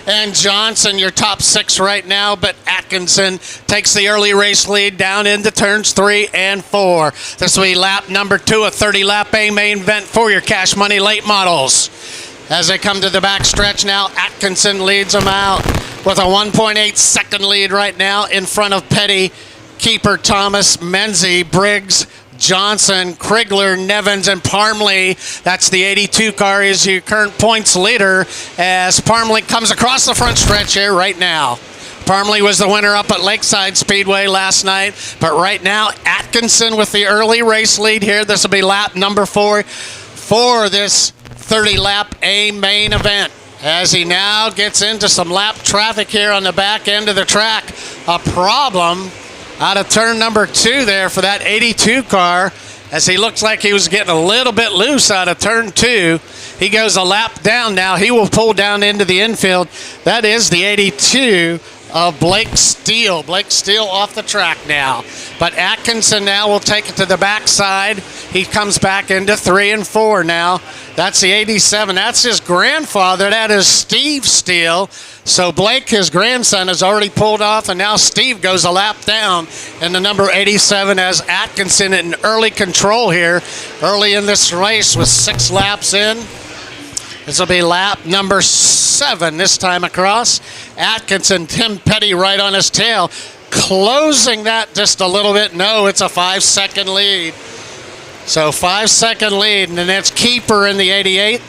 and Johnson, your top 6 right now, but Atkinson takes the early race lead down into turns 3 and 4. This will be lap number 2, a 30-lap A main event for your cash money late models. As they come to the back stretch now, Atkinson leads them out with a 1.8 second lead right now in front of Petty, Keeper, Thomas, Menzie, Briggs, Johnson, Krigler, Nevins, and Parmley. That's the 82 car is your current points leader as Parmley comes across the front stretch here right now. Parmley was the winner up at Lakeside Speedway last night, but right now Atkinson with the early race lead here. This will be lap number 4 for this 30-lap A main event. As he now gets into some lap traffic here on the back end of the track. A problem out of turn number 2 there for that 82 car, as he looks like he was getting a little bit loose out of turn 2. He goes a lap down now. He will pull down into the infield. That is the 82 of Blake Steele. Blake Steele off the track now. But Atkinson now will take it to the backside. He comes back into 3 and 4 now. That's the 87. That's his grandfather. That is Steve Steele. So Blake, his grandson, has already pulled off, and now Steve goes a lap down in the number 87 as Atkinson in early control here, early in this race with 6 laps in. This will be lap number 7 this time across. Atkinson, Tim Petty right on his tail. Closing that just a little bit. No, it's a 5-second lead. So 5-second lead, and then that's Keeper in the 88.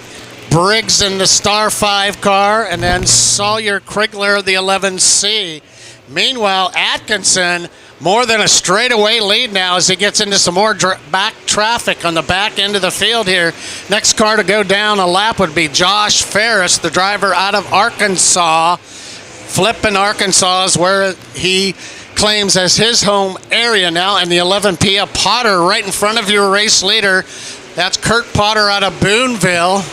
Briggs in the Star 5 car, and then Sawyer Krigler, the 11C. Meanwhile, Atkinson, more than a straightaway lead now as he gets into some more back traffic on the back end of the field here. Next car to go down a lap would be Josh Ferris, the driver out of Arkansas. Flippin, Arkansas is where he claims as his home area now, and the 11P of Potter right in front of your race leader. That's Kurt Potter out of Boonville.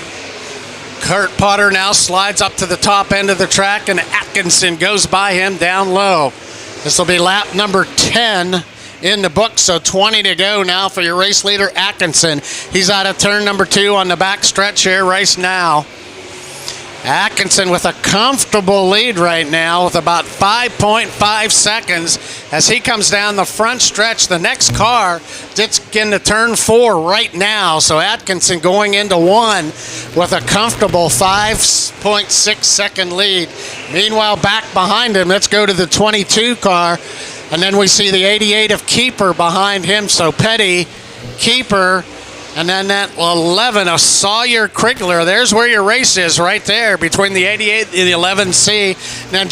Kurt Potter now slides up to the top end of the track, and Atkinson goes by him down low. This will be lap number 10 in the book, so 20 to go now for your race leader, Atkinson. He's out of turn number 2 on the back stretch here, race now. Atkinson with a comfortable lead right now with about 5.5 seconds as he comes down the front stretch. The next car gets into turn 4 right now. So Atkinson going into 1 with a comfortable 5.6 second lead. Meanwhile, back behind him, let's go to the 22 car. And then we see the 88 of Keeper behind him. So Petty, Keeper, And then that 11 of Sawyer Krigler. There's where your race is, right there, between the 88 and the 11C. And then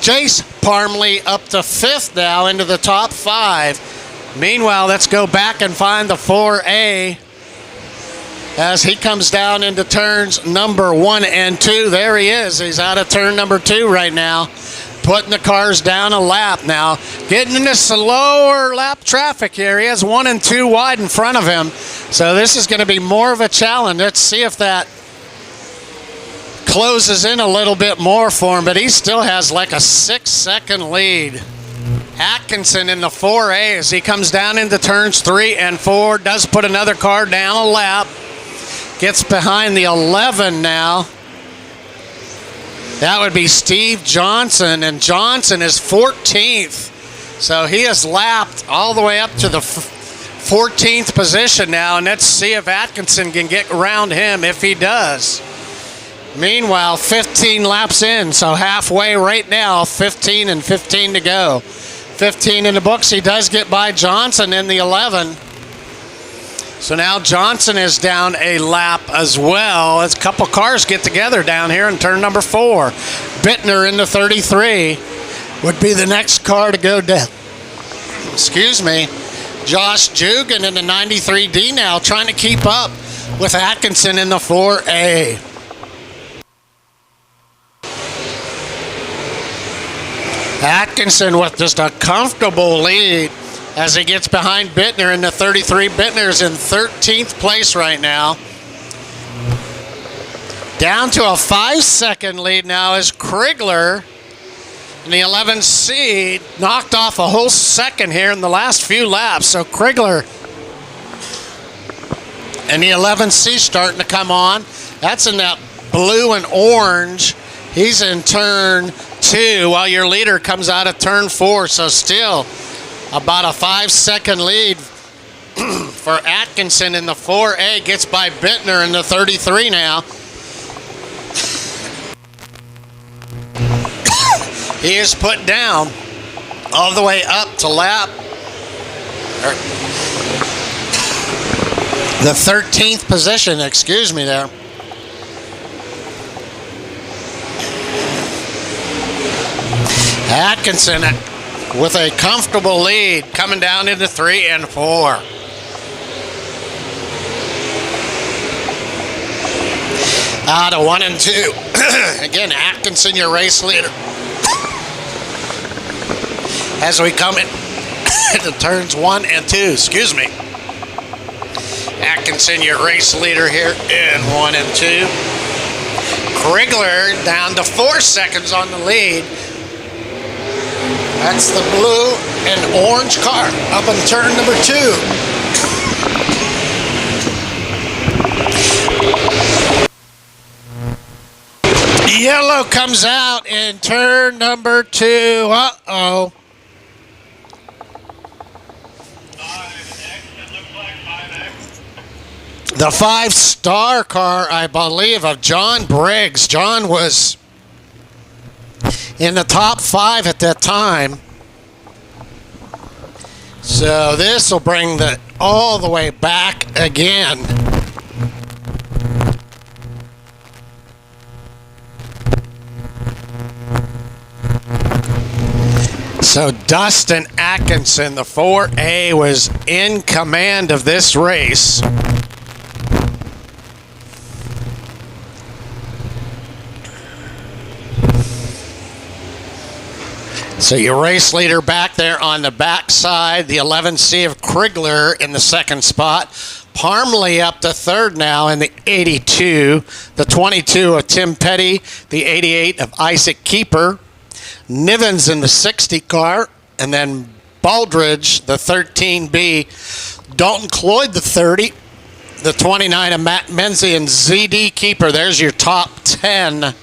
Jace Parmley up to 5th now into the top 5. Meanwhile, let's go back and find the 4A as he comes down into turns number 1 and 2. There he is. He's out of turn number 2 right now, putting the cars down a lap now, getting into slower lap traffic here. He has 1 and 2 wide in front of him, so this is going to be more of a challenge. Let's see if that closes in a little bit more for him, but he still has like a 6-second lead. Atkinson in the 4A as he comes down into turns 3 and 4, does put another car down a lap, gets behind the 11 now. That would be Steve Johnson, and Johnson is 14th. So he has lapped all the way up to the 14th position now, and let's see if Atkinson can get around him. If he does. Meanwhile, 15 laps in, so halfway right now, 15 and 15 to go. 15 in the books. He does get by Johnson in the 11. So now Johnson is down a lap as well as a couple cars get together down here in turn number 4. Bittner in the 33 would be the next car to go down. Excuse me. Josh Jugan in the 93D now trying to keep up with Atkinson in the 4A. Atkinson with just a comfortable lead as he gets behind Bittner in the 33. Bittner's in 13th place right now. Down to a 5-second lead now as Krigler in the 11C knocked off a whole second here in the last few laps. So Krigler in the 11C starting to come on. That's in that blue and orange. He's in turn 2 while your leader comes out of turn 4. So still about a 5-second lead for Atkinson in the 4A. Gets by Bittner in the 33 now. He is put down all the way up to lap the 13th position, excuse me there. Atkinson with a comfortable lead coming down into 3 and 4. Out of 1 and 2. Again, Atkinson, your race leader. As we come into turns 1 and 2, excuse me. Atkinson, your race leader here in 1 and 2. Krigler down to 4 seconds on the lead. That's the blue and orange car up in turn number 2. Yellow comes out in turn number 2. Uh-oh. The 5-star car, I believe, of John Briggs. John was in the top 5 at that time. So this will bring the all the way back again. So Dustin Atkinson, the 4A, was in command of this race. So your race leader back there on the backside, the 11C of Krigler in the second spot. Parmley up to 3rd now in the 82. The 22 of Tim Petty, the 88 of Isaac Keeper. Nivens in the 60 car, and then Baldridge, the 13B. Dalton Cloyd, the 30. The 29 of Matt Menzie and ZD Keeper. There's your top 10.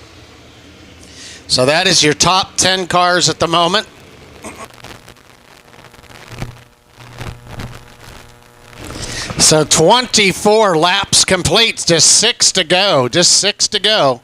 So that is your top 10 cars at the moment. So 24 laps complete, just 6 to go, just 6 to go.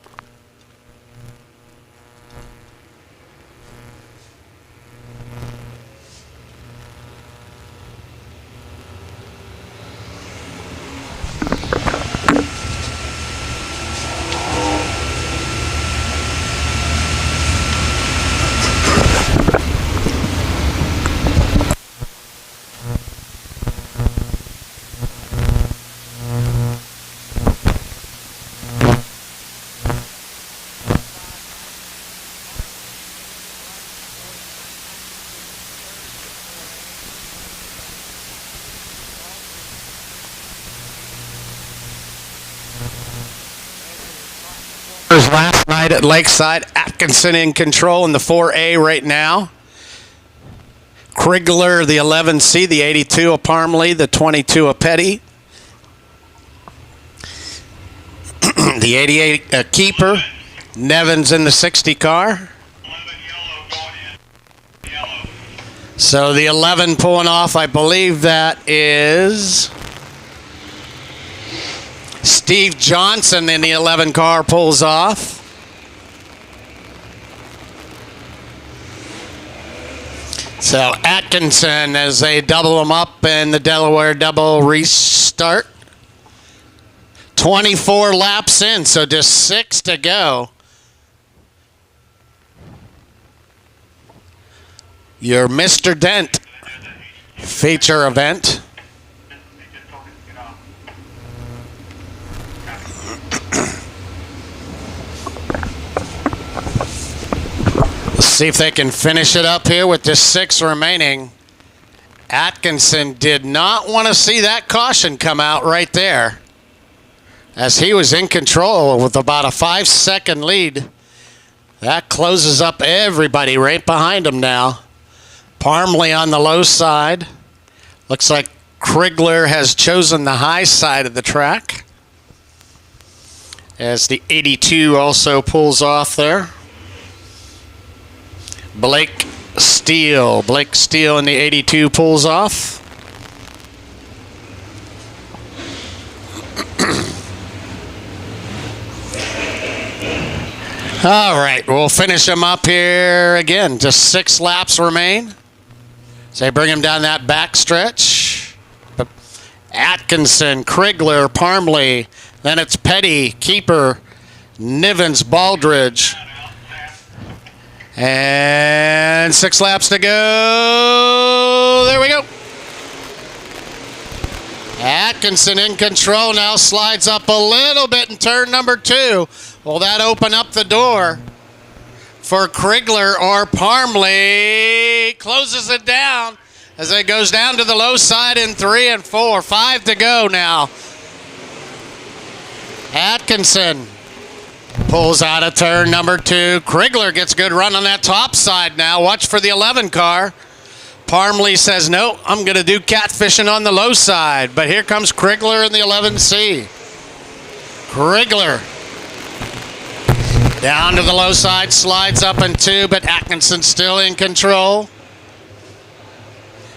last night at Lakeside. Atkinson in control in the 4A right now. Krigler, the 11C, the 82 of Parmley, the 22 of Petty. The 88 Keeper. Nevins in the 60 car. 11 yellow going in. Yellow. So the 11 pulling off, I believe that is Steve Johnson in the 11 car pulls off. So Atkinson as they double them up in the Delaware double restart. 24 laps in, so just 6 to go. Your Mr. Dent feature event. Let's see if they can finish it up here with just 6 remaining. Atkinson did not want to see that caution come out right there, as he was in control with about a 5-second lead. That closes up everybody right behind him now. Parmley on the low side. Looks like Krigler has chosen the high side of the track, as the 82 also pulls off there. Blake Steele in the 82 pulls off. All right, we'll finish them up here again. Just 6 laps remain. So they bring him down that back stretch. Atkinson, Krigler, Parmley. Then it's Petty, Keeper, Nivens, Baldridge. And 6 laps to go. There we go. Atkinson in control now, slides up a little bit in turn number 2. Will that open up the door for Krigler or Parmley? Closes it down as it goes down to the low side in 3 and 4. 5 to go now. Atkinson pulls out of turn number 2. Krigler gets a good run on that top side now. Watch for the 11 car. Parmley says, no, I'm going to do catfishing on the low side. But here comes Krigler in the 11C. Krigler down to the low side, slides up in 2, but Atkinson still in control.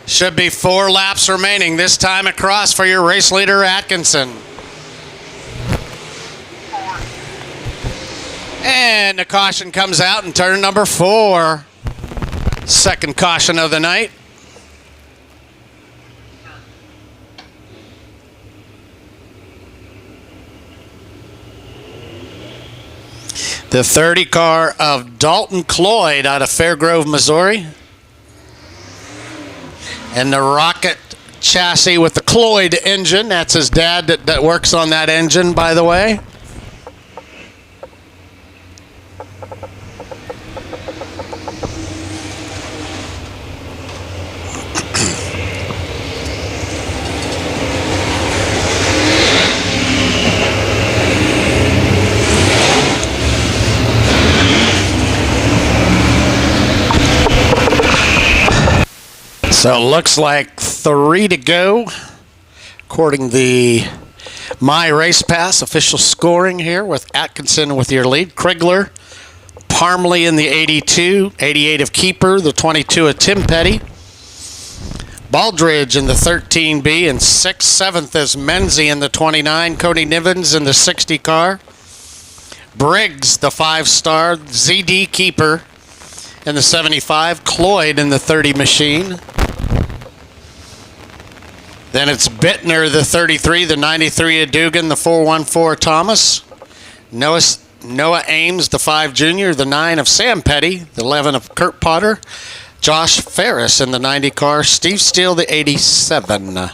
Should be 4 laps remaining. This time across for your race leader, Atkinson. And the caution comes out in turn number 4. Second caution of the night. The 30 car of Dalton Cloyd out of Fairgrove, Missouri. And the rocket chassis with the Cloyd engine. That's his dad that works on that engine, by the way. So it looks like 3 to go, according to the My Race Pass official scoring here, with Atkinson with your lead. Krigler, Parmley in the 82, 88 of Keeper, the 22 of Tim Petty. Baldridge in the 13B, and 6th, 7th is Menzie in the 29, Cody Nivens in the 60 car. Briggs, the 5-star, ZD Keeper in the 75, Cloyd in the 30 machine. Then it's Bittner, the 33, the 93 of Dugan, the 414 Thomas. Noah Ames, the 5 junior, the 9 of Sam Petty, the 11 of Kurt Potter. Josh Ferris in the 90 car. Steve Steele, the 87.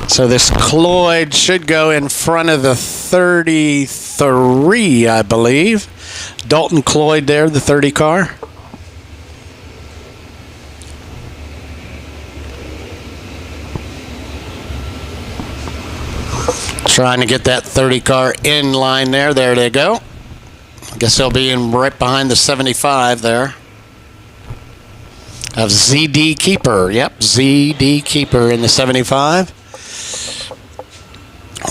So this Cloyd should go in front of the 33, I believe. Dalton Cloyd there, the 30 car. Trying to get that 30 car in line there. There they go. I guess they'll be in right behind the 75 there. Of ZD Keeper. Yep, ZD Keeper in the 75.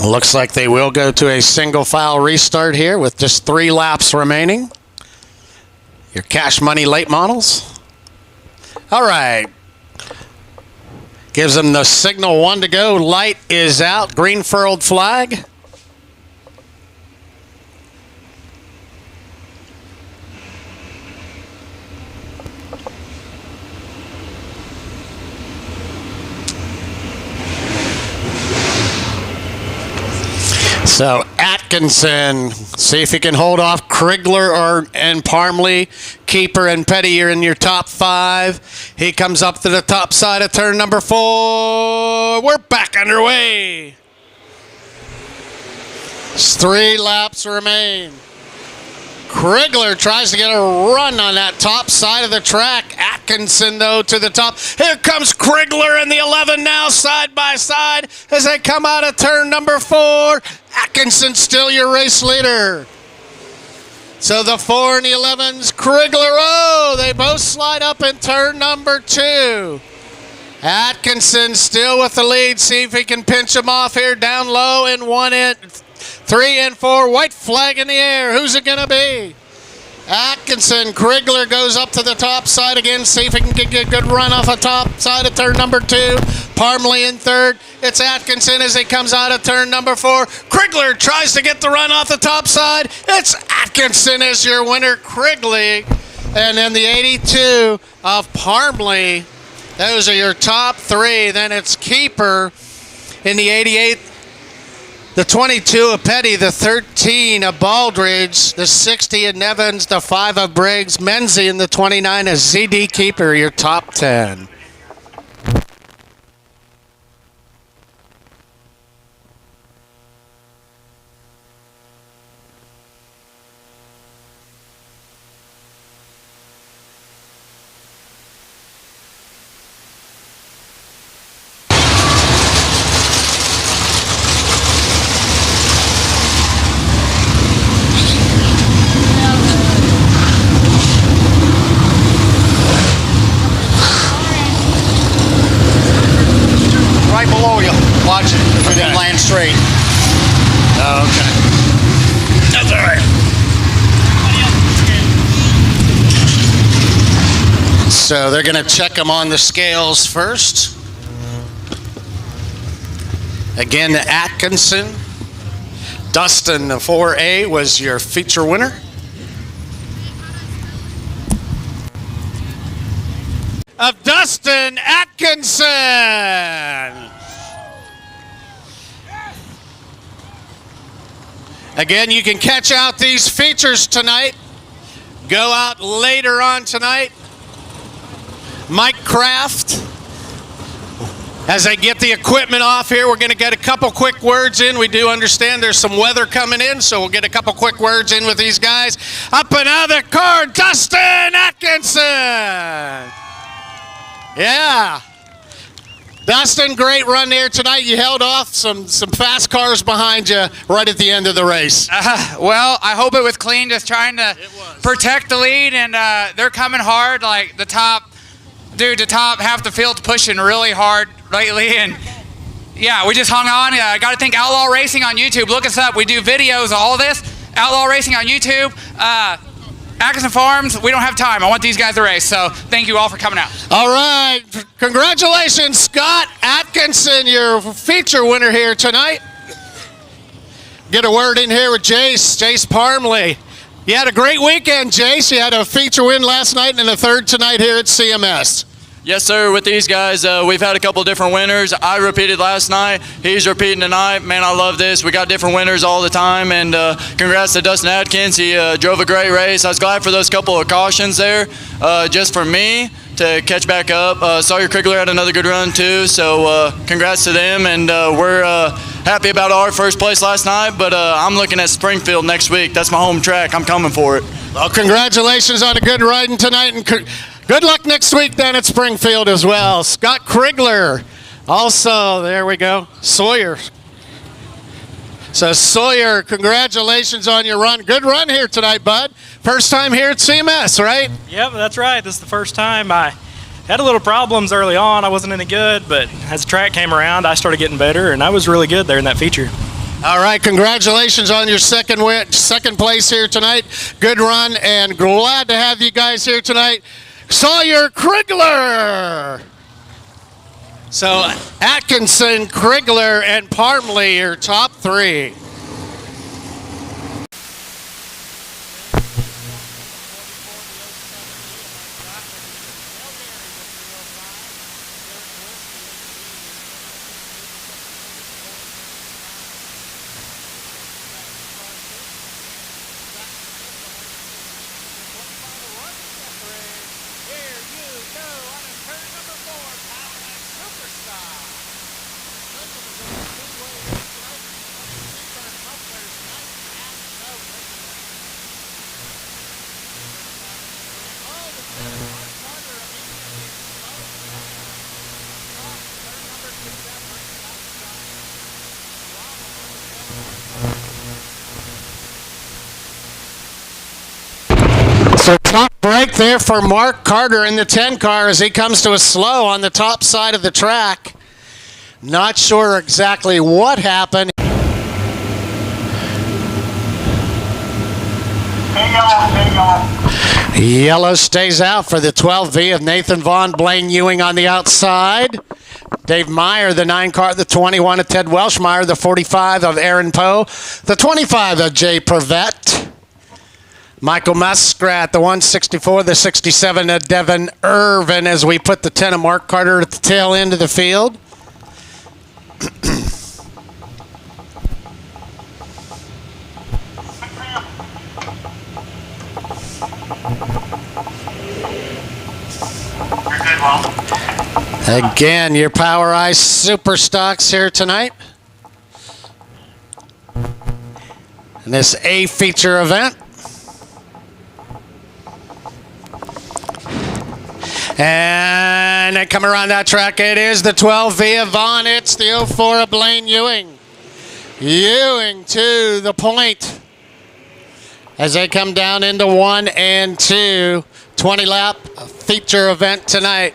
Looks like they will go to a single file restart here with just 3 laps remaining. Your cash money late models. All right. Gives them the signal 1 to go. Light is out. Green furled flag. So Atkinson, see if he can hold off Krigler and Parmley. Keeper and Petty are in your top 5. He comes up to the top side of turn number 4. We're back underway. 3 laps remain. Krigler tries to get a run on that top side of the track. Atkinson, though, to the top. Here comes Krigler and the 11 now side by side as they come out of turn number 4. Atkinson still your race leader. So the 4 and the 11's Krigler. Oh, they both slide up in turn number 2. Atkinson still with the lead. See if he can pinch him off here down low in 1 in. 3 and 4, white flag in the air. Who's it going to be? Atkinson. Krigler goes up to the top side again. See if he can get a good run off the top side of turn number 2. Parmley in 3rd. It's Atkinson as he comes out of turn number 4. Krigler tries to get the run off the top side. It's Atkinson as your winner, Krigler. And then the 82 of Parmley. Those are your top 3. Then it's Keeper in the 88. The 22 of Petty, the 13 of Baldridge, the 60 of Nevins, the 5 of Briggs, Menzie, and the 29 of ZD Keeper, your top 10. Straight. Oh, okay. That's all right. So they're going to check them on the scales first. Again, Atkinson. Dustin, the 4A, was your feature winner. Of Dustin Atkinson. Again, you can catch out these features tonight. Go out later on tonight. Mike Kraft. As they get the equipment off here, we're going to get a couple quick words in. We do understand there's some weather coming in, so we'll get a couple quick words in with these guys. Up and out of the car, Dustin Atkinson. Yeah. Dustin, great run there tonight. You held off some fast cars behind you right at the end of the race. Well, I hope it was clean, just trying to protect the lead, and they're coming hard. Like the top half the field's pushing really hard lately, and yeah, we just hung on. I got to thank Outlaw Racing on YouTube. Look us up. We do videos of all this. Outlaw Racing on YouTube. Atkinson Farms, we don't have time. I want these guys to race, so thank you all for coming out. All right. Congratulations, Scott Atkinson, your feature winner here tonight. Get a word in here with Jace Parmley. You had a great weekend, Jace. You had a feature win last night and a 3rd tonight here at CMS. Yes, sir. With these guys, we've had a couple different winners. I repeated last night. He's repeating tonight. Man, I love this. We got different winners all the time. And congrats to Dustin Atkins. He drove a great race. I was glad for those couple of cautions there. Just for me to catch back up. Sawyer Krigler had another good run, too. So congrats to them. And we're happy about our first place last night. But I'm looking at Springfield next week. That's my home track. I'm coming for it. Well, congratulations on a good riding tonight. And good luck next week down at Springfield as well. Scott Krigler. Also, there we go. Sawyer. So Sawyer, congratulations on your run. Good run here tonight, bud. First time here at CMS, right? Yep, that's right. This is the first time. I had a little problems early on. I wasn't any good, but as the track came around, I started getting better, and I was really good there in that feature. All right, congratulations on your second place here tonight. Good run, and glad to have you guys here tonight. Sawyer Krigler. So Atkinson, Krigler, and Parmley are top three. So top break there for Mark Carter in the 10 car as he comes to a slow on the top side of the track. Not sure exactly what happened. Yellow stays out for the 12V of Nathan Vaughn, Blaine Ewing on the outside. Dave Meyer, the 9 car, the 21 of Ted Welshmeyer, the 45 of Aaron Poe, the 25 of Jay Prevette. Michael Muskrat, the 164, the 67 of Devin Irvin as we put the 10 of Mark Carter at the tail end of the field. Again, your Power Ice Superstocks here tonight. In this A feature event. And then come around that track, it is the 12V of Vaughn. It's the 04 of Blaine Ewing. Ewing to the point as they come down into 1 and 2. 20 lap feature event tonight.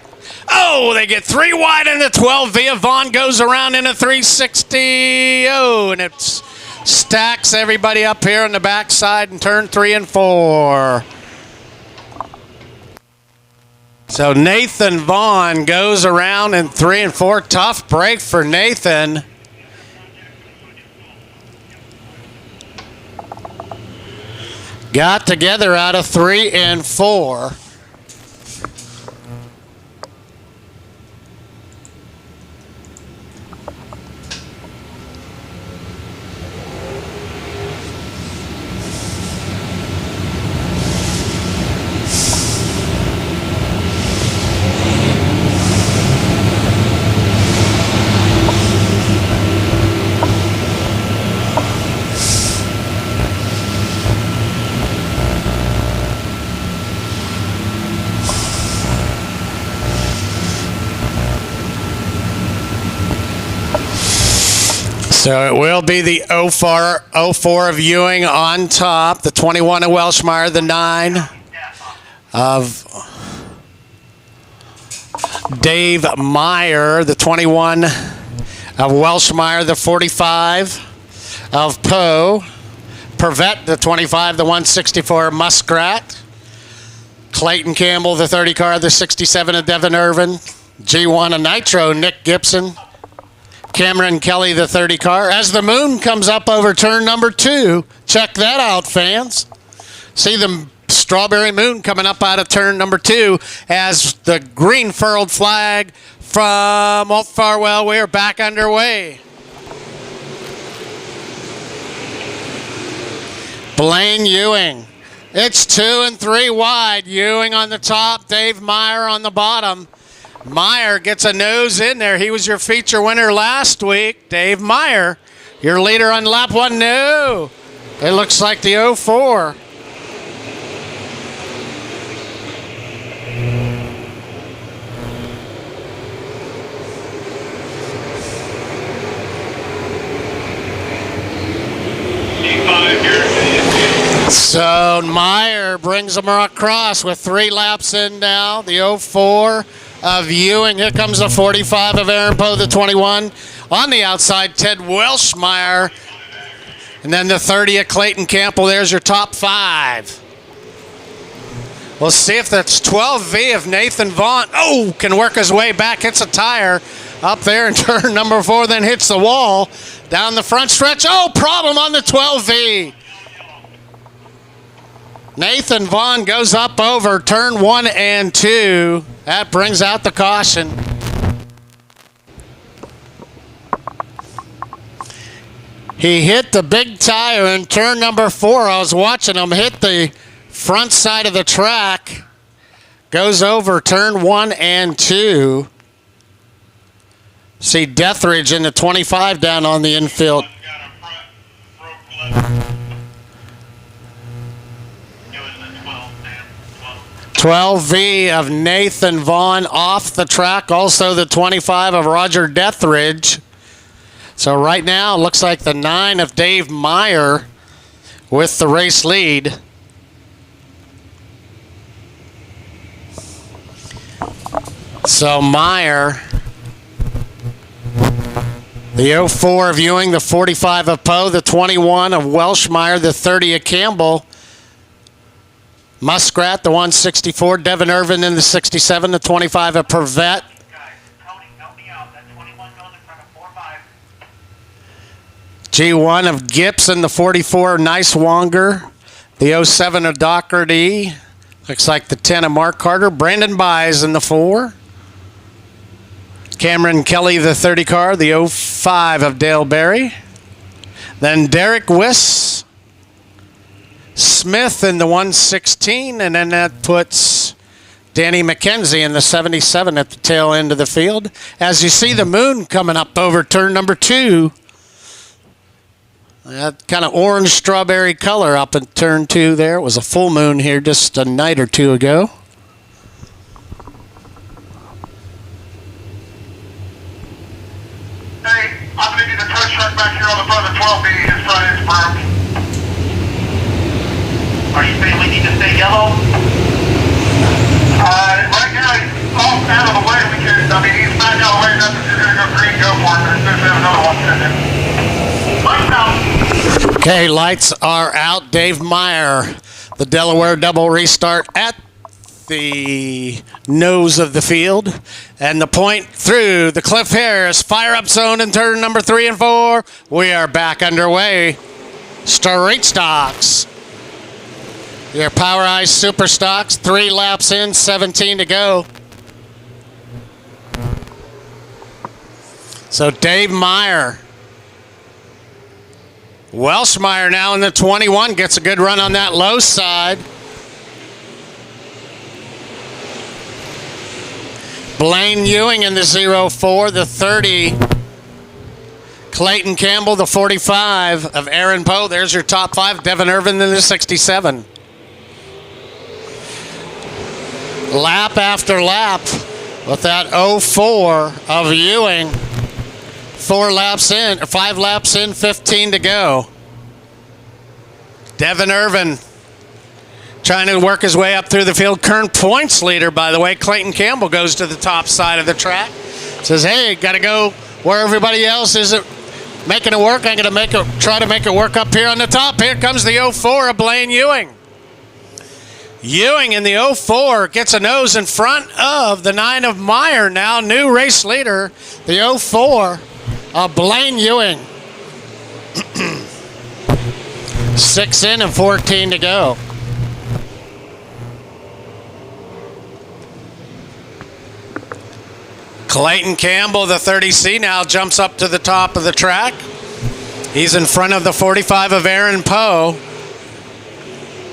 Oh, they get 3 wide in the 12V of Vaughn goes around in a 360. Oh, and it stacks everybody up here on the backside in turn 3 and 4. So Nathan Vaughn goes around in 3 and 4. Tough break for Nathan. Got together out of 3 and 4. So it will be the 04 of Ewing on top, the 21 of Welshmeyer, the 9 of Dave Meyer, the 21 of Welshmeyer, the 45 of Poe, Prevette, the 25, the 164 Muskrat, Clayton Campbell, the 30 car, the 67 of Devin Irvin, G1 of Nitro, Nick Gibson, Cameron Kelly, the 30 car. As the moon comes up over turn number 2, check that out, fans. See the strawberry moon coming up out of turn number 2 as the green furled flag from Walt Farwell. We are back underway. Blaine Ewing. It's 2 and 3 wide. Ewing on the top, Dave Meyer on the bottom. Meyer gets a nose in there. He was your feature winner last week. Dave Meyer, your leader on lap 1. No, it looks like the 04. So Meyer brings them across with 3 laps in now. The 04 of Ewing. Here comes the 45 of Aaron Poe, the 21. On the outside, Ted Welshmeyer. And then the 30 of Clayton Campbell. There's your top 5. We'll see if that's 12V of Nathan Vaughn. Oh, can work his way back. Hits a tire up there in turn number 4, then hits the wall. Down the front stretch. Oh, problem on the 12V. Nathan Vaughn goes up over turn 1 and 2. That brings out the caution. He hit the big tire in turn number 4. I was watching him hit the front side of the track. Goes over turn 1 and 2. See Deathridge in the 25 down on the infield. 12V of Nathan Vaughn off the track. Also the 25 of Roger Deathridge. So right now it looks like the 9 of Dave Meyer with the race lead. So Meyer, the 04 of Ewing, the 45 of Poe, the 21 of Welshmeyer, the 30 of Campbell. Muskrat, the 164, Devin Irvin in the 67, the 25 of Purvette. G1 of Gibson, the 44 of Nice Wonger, the 07 of Doherty. Looks like the 10 of Mark Carter. Brandon Buys in the 4. Cameron Kelly, the 30 car, the 05 of Dale Berry. Then Derek Wiss. Smith in the 116, and then that puts Danny McKenzie in the 77 at the tail end of the field. As you see the moon coming up over turn number 2. That kind of orange strawberry color up in turn 2 there. It was a full moon here just a night or 2 ago. Hey, I'm going to need a tow truck back here on the front of 12B. His front end's broke. Are you saying we need to stay yellow? Right now he's off out of the way. He's back out of the way. Nothing. You're going to go green, go for it. As soon as we have another one sitting in. Lights out. Okay, lights are out. Dave Meyer, the Delaware double restart at the nose of the field. And the point through the Cliff Harris fire up zone in turn number 3 and 4. We are back underway. Street Stocks. Your Powerized Superstocks, 3 laps in, 17 to go. So Dave Meyer. Welshmeyer now in the 21, gets a good run on that low side. Blaine Ewing in the 04, the 30. Clayton Campbell, the 45 of Aaron Poe. There's your top 5. Devin Irvin in the 67. Lap after lap with that 04 of Ewing. 5 laps in, 15 to go. Devin Irvin trying to work his way up through the field. Current points leader, by the way. Clayton Campbell goes to the top side of the track. Says, hey, got to go where everybody else is making it work. I'm going to try to make it work up here on the top. Here comes the 04 of Blaine Ewing. Ewing in the 04 gets a nose in front of the 9 of Meyer now. New race leader, the 04 of Blaine Ewing. 6 in and 14 to go. Clayton Campbell, the 30C, now jumps up to the top of the track. He's in front of the 45 of Aaron Poe.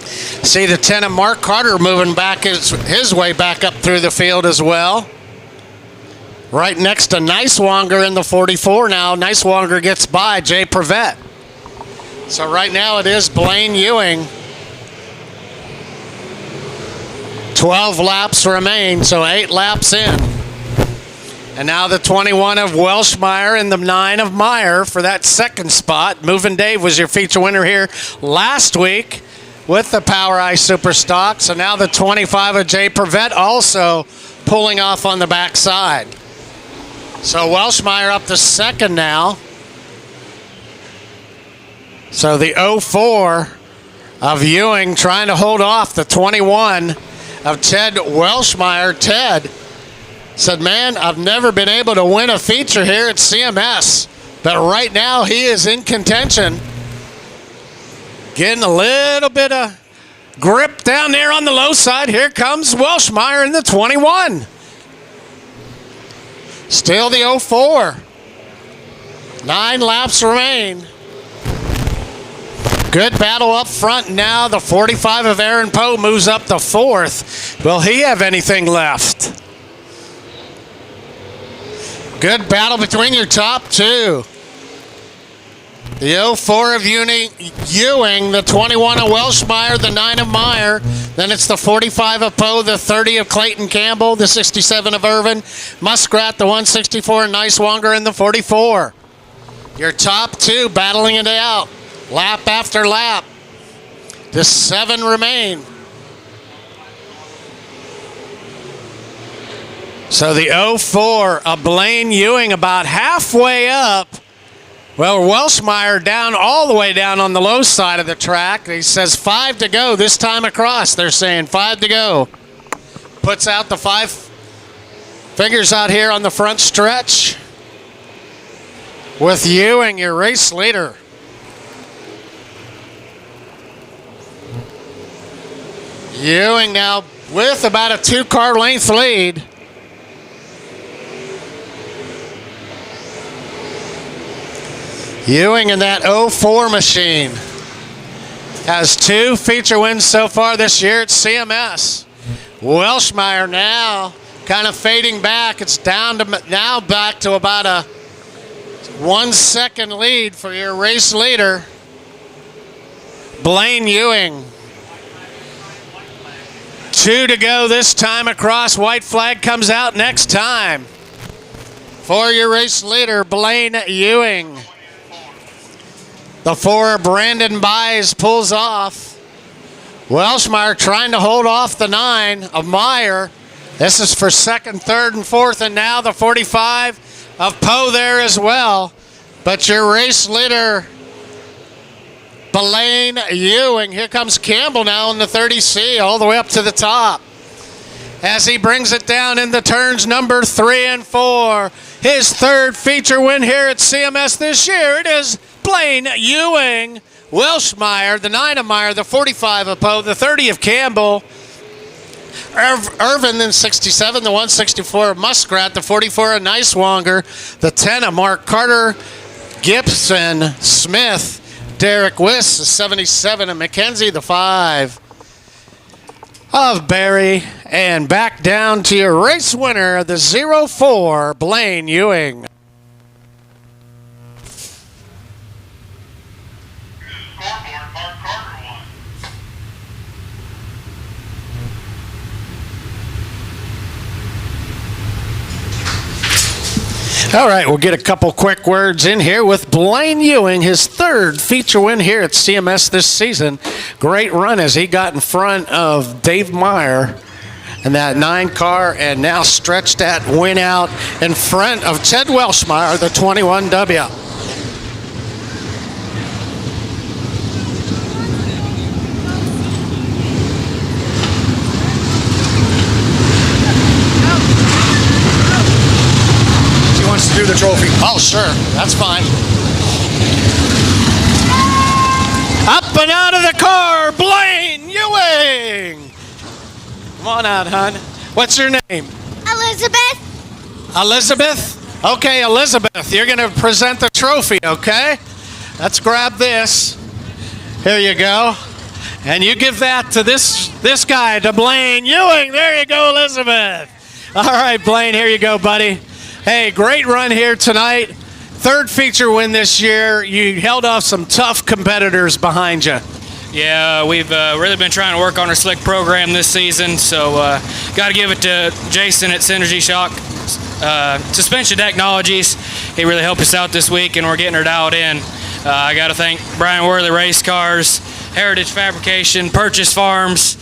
See the 10 of Mark Carter moving back his way back up through the field as well. Right next to Nice Wonger in the 44 now. Nice Wonger gets by Jay Purvette. So right now it is Blaine Ewing. 12 laps remain, so 8 laps in. And now the 21 of Welshmeyer and the 9 of Meyer for that second spot. Moving Dave was your feature winner here last week. with the Power Eye Superstock. So now the 25 of Jay Prevette also pulling off on the backside. So Welshmeyer up to second now. So the 04 of Ewing trying to hold off the 21 of Ted Welshmeyer. Ted said, man, I've never been able to win a feature here at CMS, but right now he is in contention. Getting a little bit of grip down there on the low side. Here comes Welshmeyer in the 21. Still the 04. 9 laps remain. Good battle up front now. The 45 of Aaron Poe moves up to 4th. Will he have anything left? Good battle between your top two. The 04 of Ewing, the 21 of Welshmeyer, the 9 of Meyer. Then it's the 45 of Poe, the 30 of Clayton Campbell, the 67 of Irvin. Muskrat, the 164, and Nicewanger in the 44. Your top two battling it out. Lap after lap. Just 7 remain. So the 04 of Blaine Ewing about halfway up. Well, Welshmeyer down all the way down on the low side of the track. He says 5 to go this time across. They're saying 5 to go. Puts out the 5 fingers out here on the front stretch. With Ewing, your race leader. Ewing now with about a 2-car length lead. Ewing in that 04 machine has 2 feature wins so far this year at CMS. Welshmeyer now kind of fading back. It's down to now back to about a 1 second lead for your race leader, Blaine Ewing. 2 to go this time across. White flag comes out next time for your race leader, Blaine Ewing. The 4, Brandon Byes pulls off. Welshmeyer trying to hold off the 9 of Meyer. This is for 2nd, 3rd, and 4th, and now the 45 of Poe there as well. But your race leader, Blaine Ewing. Here comes Campbell now in the 30C all the way up to the top. As he brings it down in the turns number 3 and 4. His 3rd feature win here at CMS this year. It is Blaine Ewing. Welshmeyer, the 9 of Meyer, the 45 of Poe, the 30 of Campbell. Irvin in 67, the 164 of Muskrat, the 44 of Nicewanger, the 10 of Mark Carter, Gibson, Smith, Derek Wiss, the 77 of McKenzie, the 5 of Barry, and back down to your race winner, the 04, Blaine Ewing. Scoreboard, Mark Carter won. All right, we'll get a couple quick words in here with Blaine Ewing, his 3rd feature win here at CMS this season. Great run as he got in front of Dave Meyer in that 9 car and now stretched that win out in front of Ted Welshmeyer, the 21W. Do the trophy. Oh, sure. That's fine. Up and out of the car, Blaine Ewing. Come on out, hon. What's your name? Elizabeth. Elizabeth? Okay, Elizabeth, you're going to present the trophy, okay? Let's grab this. Here you go. And you give that to this guy, to Blaine Ewing. There you go, Elizabeth. All right, Blaine, here you go, buddy. Hey, great run here tonight. 3rd feature win this year. You held off some tough competitors behind you. Yeah, we've really been trying to work on our slick program this season, so got to give it to Jason at Synergy Shock Suspension Technologies. He really helped us out this week, and we're getting her dialed in. I got to thank Brian Worley Race Cars, Heritage Fabrication, Purchase Farms,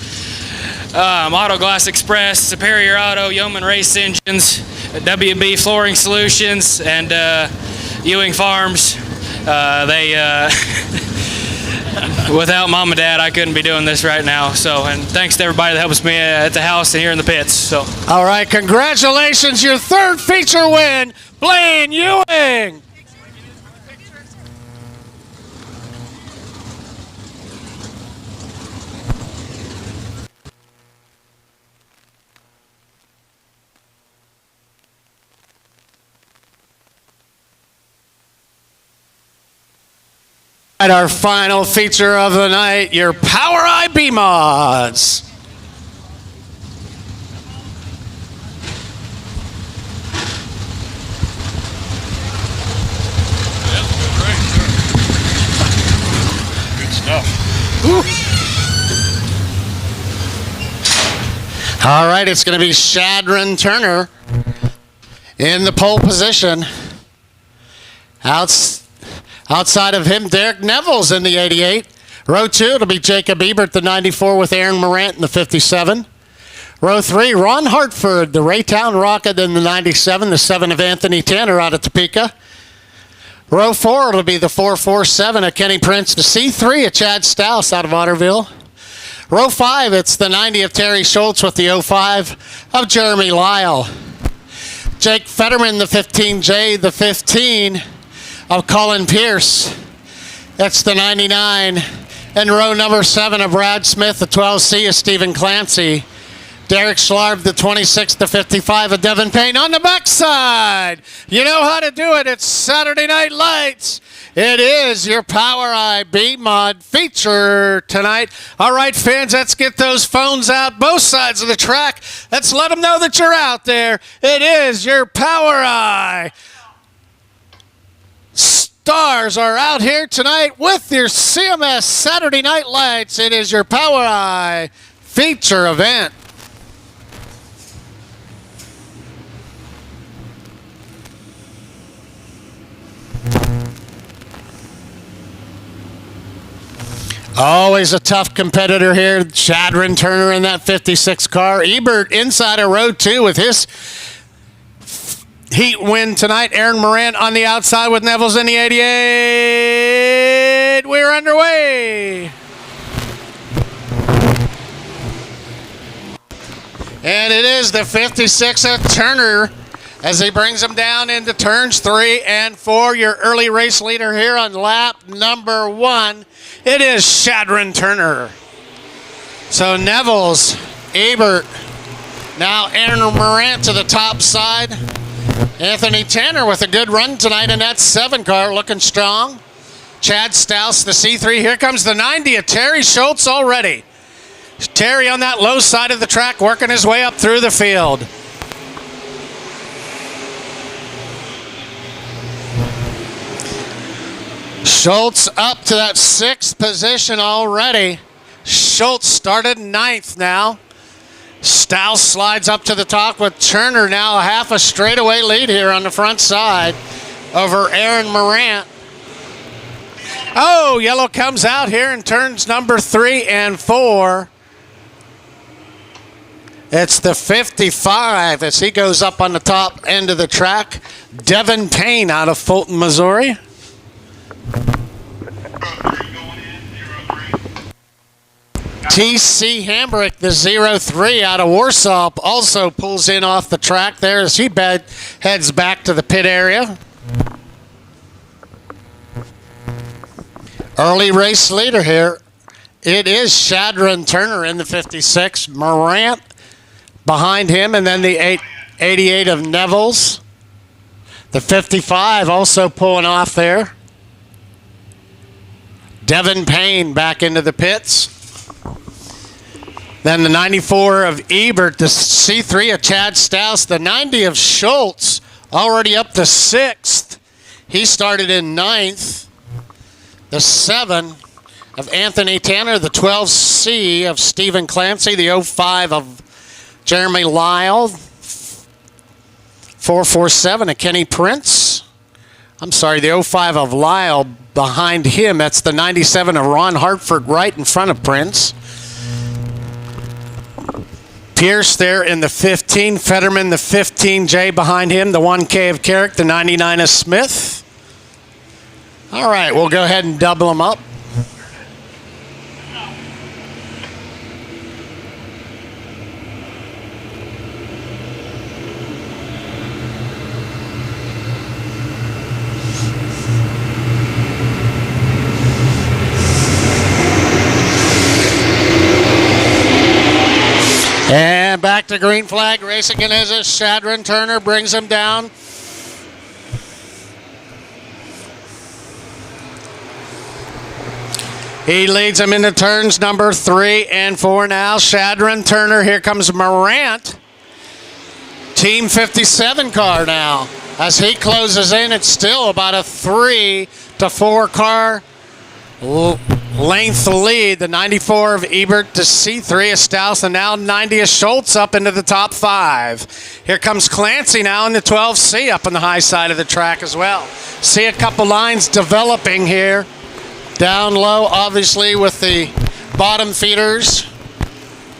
Auto Glass Express, Superior Auto, Yeoman Race Engines, WB Flooring Solutions, and Ewing Farms. Without Mom and Dad, I couldn't be doing this right now. So, and thanks to everybody that helps me at the house and here in the pits. So, all right, congratulations, your third feature win, Blaine Ewing. At our final feature of the night, your Power IB mods. Good stuff. All right, it's going to be Shadron Turner in the pole position. Outside of him, Derek Neville's in the 88. Row 2, it'll be Jacob Ebert, the 94, with Aaron Morant in the 57. Row 3, Ron Hartford, the Raytown Rocket in the 97, the 7 of Anthony Tanner out of Topeka. Row 4, it'll be the 447 of Kenny Prince, the C3 of Chad Stouse out of Otterville. Row 5, it's the 90 of Terry Schultz with the 05 of Jeremy Lyle. Jake Fetterman, the 15J, the 15 of Colin Pierce. That's the 99. And row number 7 of Brad Smith, the 12C of Stephen Clancy. Derek Schlarb, the 26, the 55 of Devin Payne on the backside. You know how to do it. It's Saturday Night Lights. It is your Power IB mod feature tonight. All right, fans, let's get those phones out both sides of the track. Let's let them know that you're out there. It is your Power I. Stars are out here tonight with your CMS Saturday Night Lights. It is your Power I feature event. Always a tough competitor here. Shadron Turner in that 56 car. Ebert inside of row 2 with his heat win tonight. Aaron Morant on the outside with Neville's in the 88. We're underway. And it is the 56 of Turner as he brings them down into turns 3 and 4. Your early race leader here on lap number 1. It is Shadron Turner. So Neville's, Ebert, now Aaron Morant to the top side. Anthony Tanner with a good run tonight in that 7 car, looking strong. Chad Stouse, the C3. Here comes the 90 of Terry Schultz already. Terry on that low side of the track, working his way up through the field. Schultz up to that 6th position already. Schultz started 9th now. Stouse slides up to the top with Turner now half a straightaway lead here on the front side over Aaron Morant. Oh, yellow comes out here in turns number 3 and 4. It's the 55 as he goes up on the top end of the track. Devin Payne out of Fulton, Missouri. TC Hambrick, the 03 out of Warsaw, also pulls in off the track there as he heads back to the pit area. Early race leader here. It is Shadron Turner in the 56. Morant behind him, and then the 88 of Neville's. The 55 also pulling off there. Devin Payne back into the pits. Then the 94 of Ebert, the C3 of Chad Stouse, the 90 of Schultz, already up to 6th. He started in 9th. The 7 of Anthony Tanner, the 12C of Stephen Clancy, the 05 of Jeremy Lyle, 447 of Kenny Prince I'm sorry, the 05 of Lyle behind him. That's the 97 of Ron Hartford right in front of Prince. Pierce there in the 15. Fetterman, the 15J behind him. The 1K of Carrick, the 99 of Smith. All right, we'll go ahead and double them up. And back to green flag racing and as Shadron Turner brings him down. He leads him into turns number 3 and 4 now. Shadron Turner, here comes Morant. Team 57 car now. As he closes in, it's still about a 3 to 4 car length lead. The 94 of Ebert to C3 of Staus, and now 90 of Schultz up into the top 5. Here comes Clancy now in the 12C up on the high side of the track as well. See a couple lines developing here. Down low, obviously, with the bottom feeders.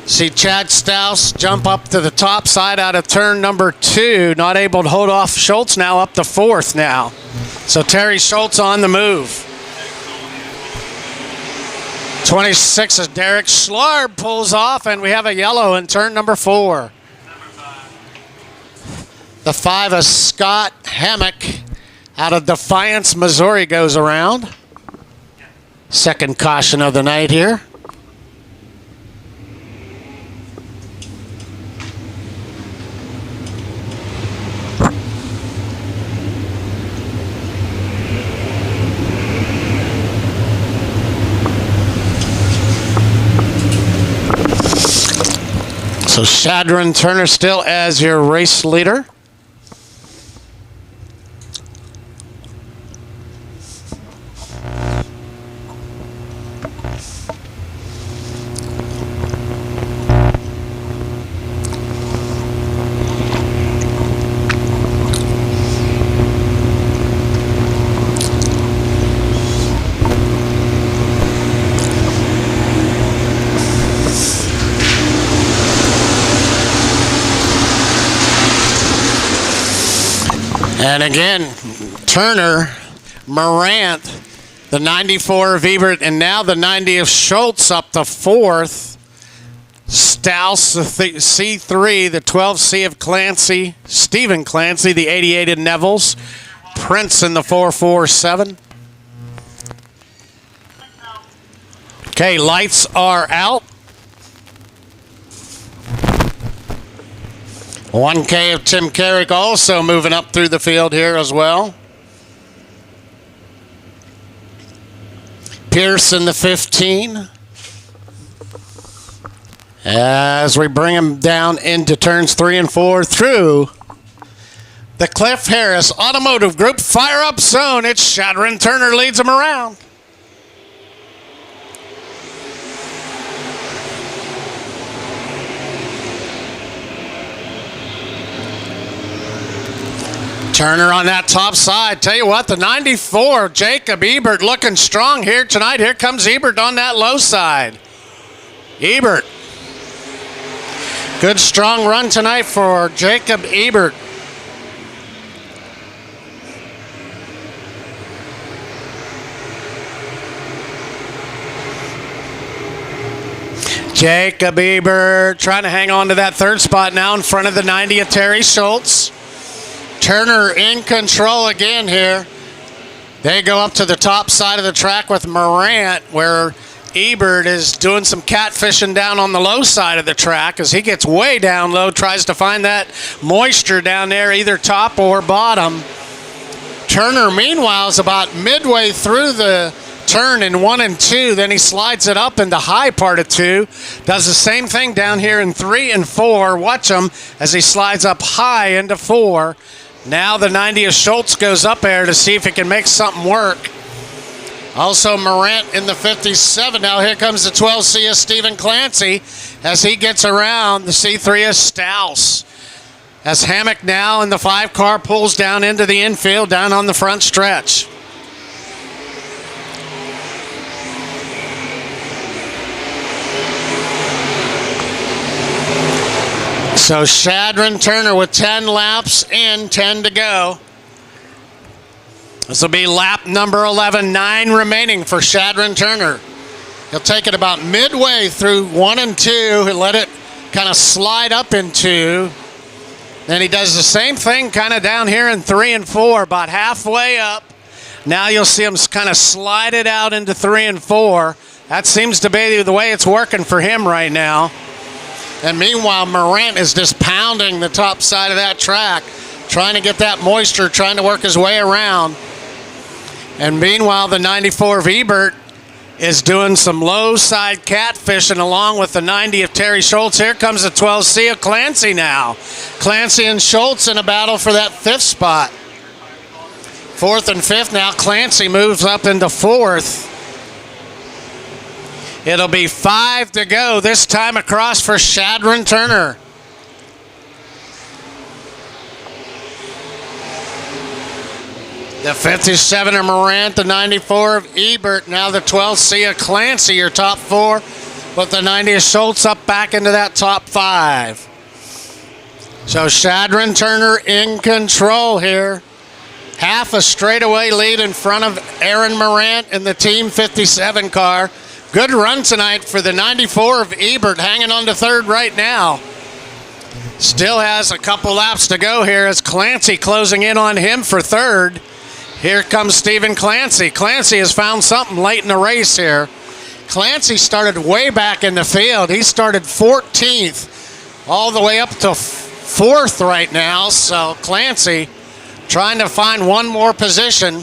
See Chad Staus jump up to the top side out of turn number 2. Not able to hold off Schultz now up to 4th now. So Terry Schultz on the move. 26 as Derek Schlarb pulls off, and we have a yellow in turn number 4. The 5 of Scott Hammock out of Defiance, Missouri goes around. Second caution of the night here. So Shadron Turner still as your race leader. And again, Turner, Morant, the 94 of Ebert, and now the 90 of Schultz up to 4th. Staus, the C3, the 12C of Clancy, Stephen Clancy, the 88 of Nevels, Prince in the 447. Okay, lights are out. 1K of Tim Carrick also moving up through the field here as well. Pierce in the 15. As we bring him down into turns 3 and 4 through the Cliff Harris Automotive Group Fire Up Zone. It's Shadron Turner leads him around. Turner on that top side. Tell you what, the 94, Jacob Ebert looking strong here tonight. Here comes Ebert on that low side. Ebert. Good strong run tonight for Jacob Ebert. Jacob Ebert trying to hang on to that 3rd spot now in front of the 90 of Terry Schultz. Turner in control again here. They go up to the top side of the track with Morant, where Ebert is doing some catfishing down on the low side of the track as he gets way down low, tries to find that moisture down there, either top or bottom. Turner, meanwhile, is about midway through the turn in 1 and 2. Then he slides it up into high part of 2. Does the same thing down here in 3 and 4. Watch him as he slides up high into 4. Now the 90 of Schultz goes up there to see if he can make something work. Also Morant in the 57. Now here comes the 12C of Stephen Clancy as he gets around the C3 of Staus. as Hammock now in the 5 car pulls down into the infield down on the front stretch. So Shadron Turner with 10 laps in, 10 to go. This will be lap number 11, 9 remaining for Shadron Turner. He'll take it about midway through 1 and 2. He'll let it kind of slide up in 2. Then he does the same thing kind of down here in 3 and 4, about halfway up. Now you'll see him kind of slide it out into 3 and 4. That seems to be the way it's working for him right now. And meanwhile, Morant is just pounding the top side of that track, trying to get that moisture, trying to work his way around. And meanwhile, the 94 of Ebert is doing some low side catfishing along with the 90 of Terry Schultz. Here comes the 12C of Clancy now. Clancy and Schultz in a battle for that 5th spot. 4th and 5th now. Clancy moves up into 4th. It'll be 5 to go, this time across for Shadron Turner. The 57 of Morant, the 94 of Ebert, now the 12C of Clancy, your top 4, with the 90 of Schultz up back into that top 5. So Shadron Turner in control here. Half a straightaway lead in front of Aaron Morant in the Team 57 car. Good run tonight for the 94 of Ebert, hanging on to 3rd right now. Still has a couple laps to go here as Clancy closing in on him for 3rd. Here comes Stephen Clancy. Clancy has found something late in the race here. Clancy started way back in the field. He started 14th all the way up to 4th right now. So Clancy trying to find one more position.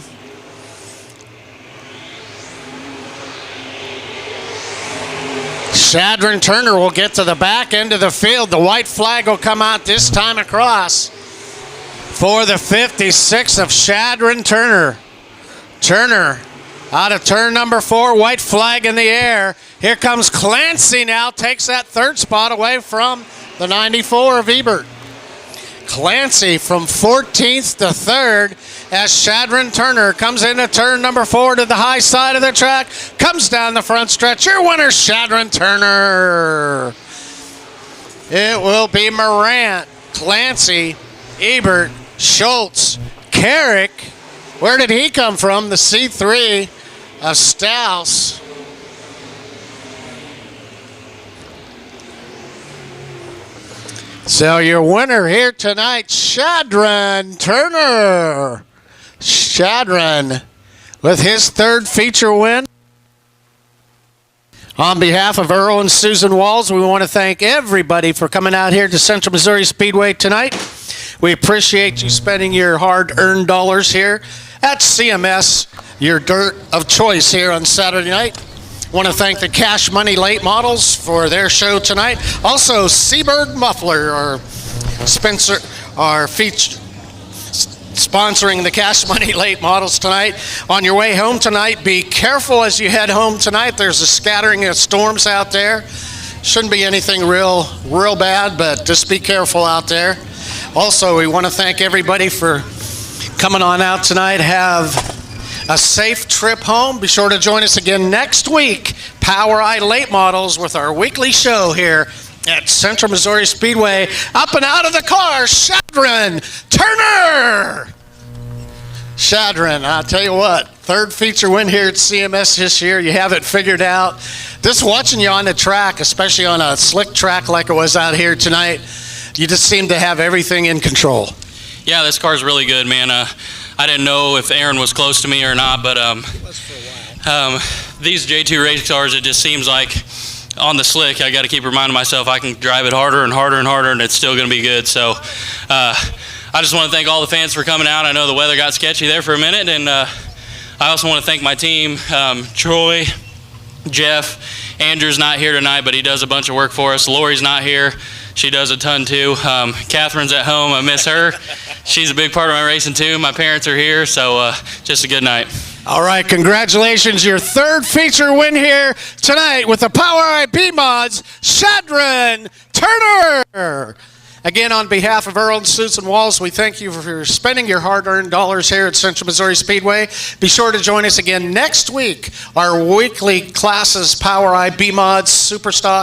Shadron Turner will get to the back end of the field. The white flag will come out this time across for the 56 of Shadron Turner. Turner out of turn number 4, white flag in the air. Here comes Clancy now, takes that 3rd spot away from the 94 of Ebert. Clancy from 14th to 3rd as Shadron Turner comes into turn number 4 to the high side of the track, comes down the front stretch. Your winner, Shadron Turner. It will be Morant, Clancy, Ebert, Schultz, Carrick. Where did he come from? The C3 of Staus. So your winner here tonight, Shadron Turner. Shadron with his 3rd feature win. On behalf of Earl and Susan Walls, we want to thank everybody for coming out here to Central Missouri Speedway tonight. We appreciate you spending your hard-earned dollars here at CMS, your dirt of choice here on Saturday night. Want to thank the Cash Money Late Models for their show tonight. Also, Seabird Muffler, our Spencer, our feature, sponsoring the Cash Money Late Models tonight. On your way home tonight, be careful as you head home tonight. There's a scattering of storms out there. Shouldn't be anything real bad, but just be careful out there. Also, we want to thank everybody for coming on out tonight. Have a safe trip home. Be sure to join us again next week. Power Eye Late Models with our weekly show here at Central Missouri Speedway. Up and out of the car, Shadron Turner. Shadron, I'll tell you what, 3rd feature win here at CMS this year. You have it figured out. Just watching you on the track, especially on a slick track like it was out here tonight, you just seem to have everything in control. Yeah, this car's really good, man. I didn't know if Aaron was close to me or not, but these J2 race cars, it just seems like on the slick, I got to keep reminding myself I can drive it harder and harder and harder, and it's still going to be good. So I just want to thank all the fans for coming out. I know the weather got sketchy there for a minute, and I also want to thank my team, Troy, Jeff. Andrew's not here tonight, but he does a bunch of work for us. Lori's not here. She does a ton too. Catherine's at home. I miss her. She's a big part of my racing too. My parents are here, so just a good night. All right, congratulations. Your 3rd feature win here tonight with the Power IB Mods, Shadron Turner. Again, Again, on behalf of Earl and Susan Walls, we thank you for spending your hard-earned dollars here at Central Missouri Speedway. Be sure to join us again next week. Our weekly classes, Power I, B-Mods, Superstock,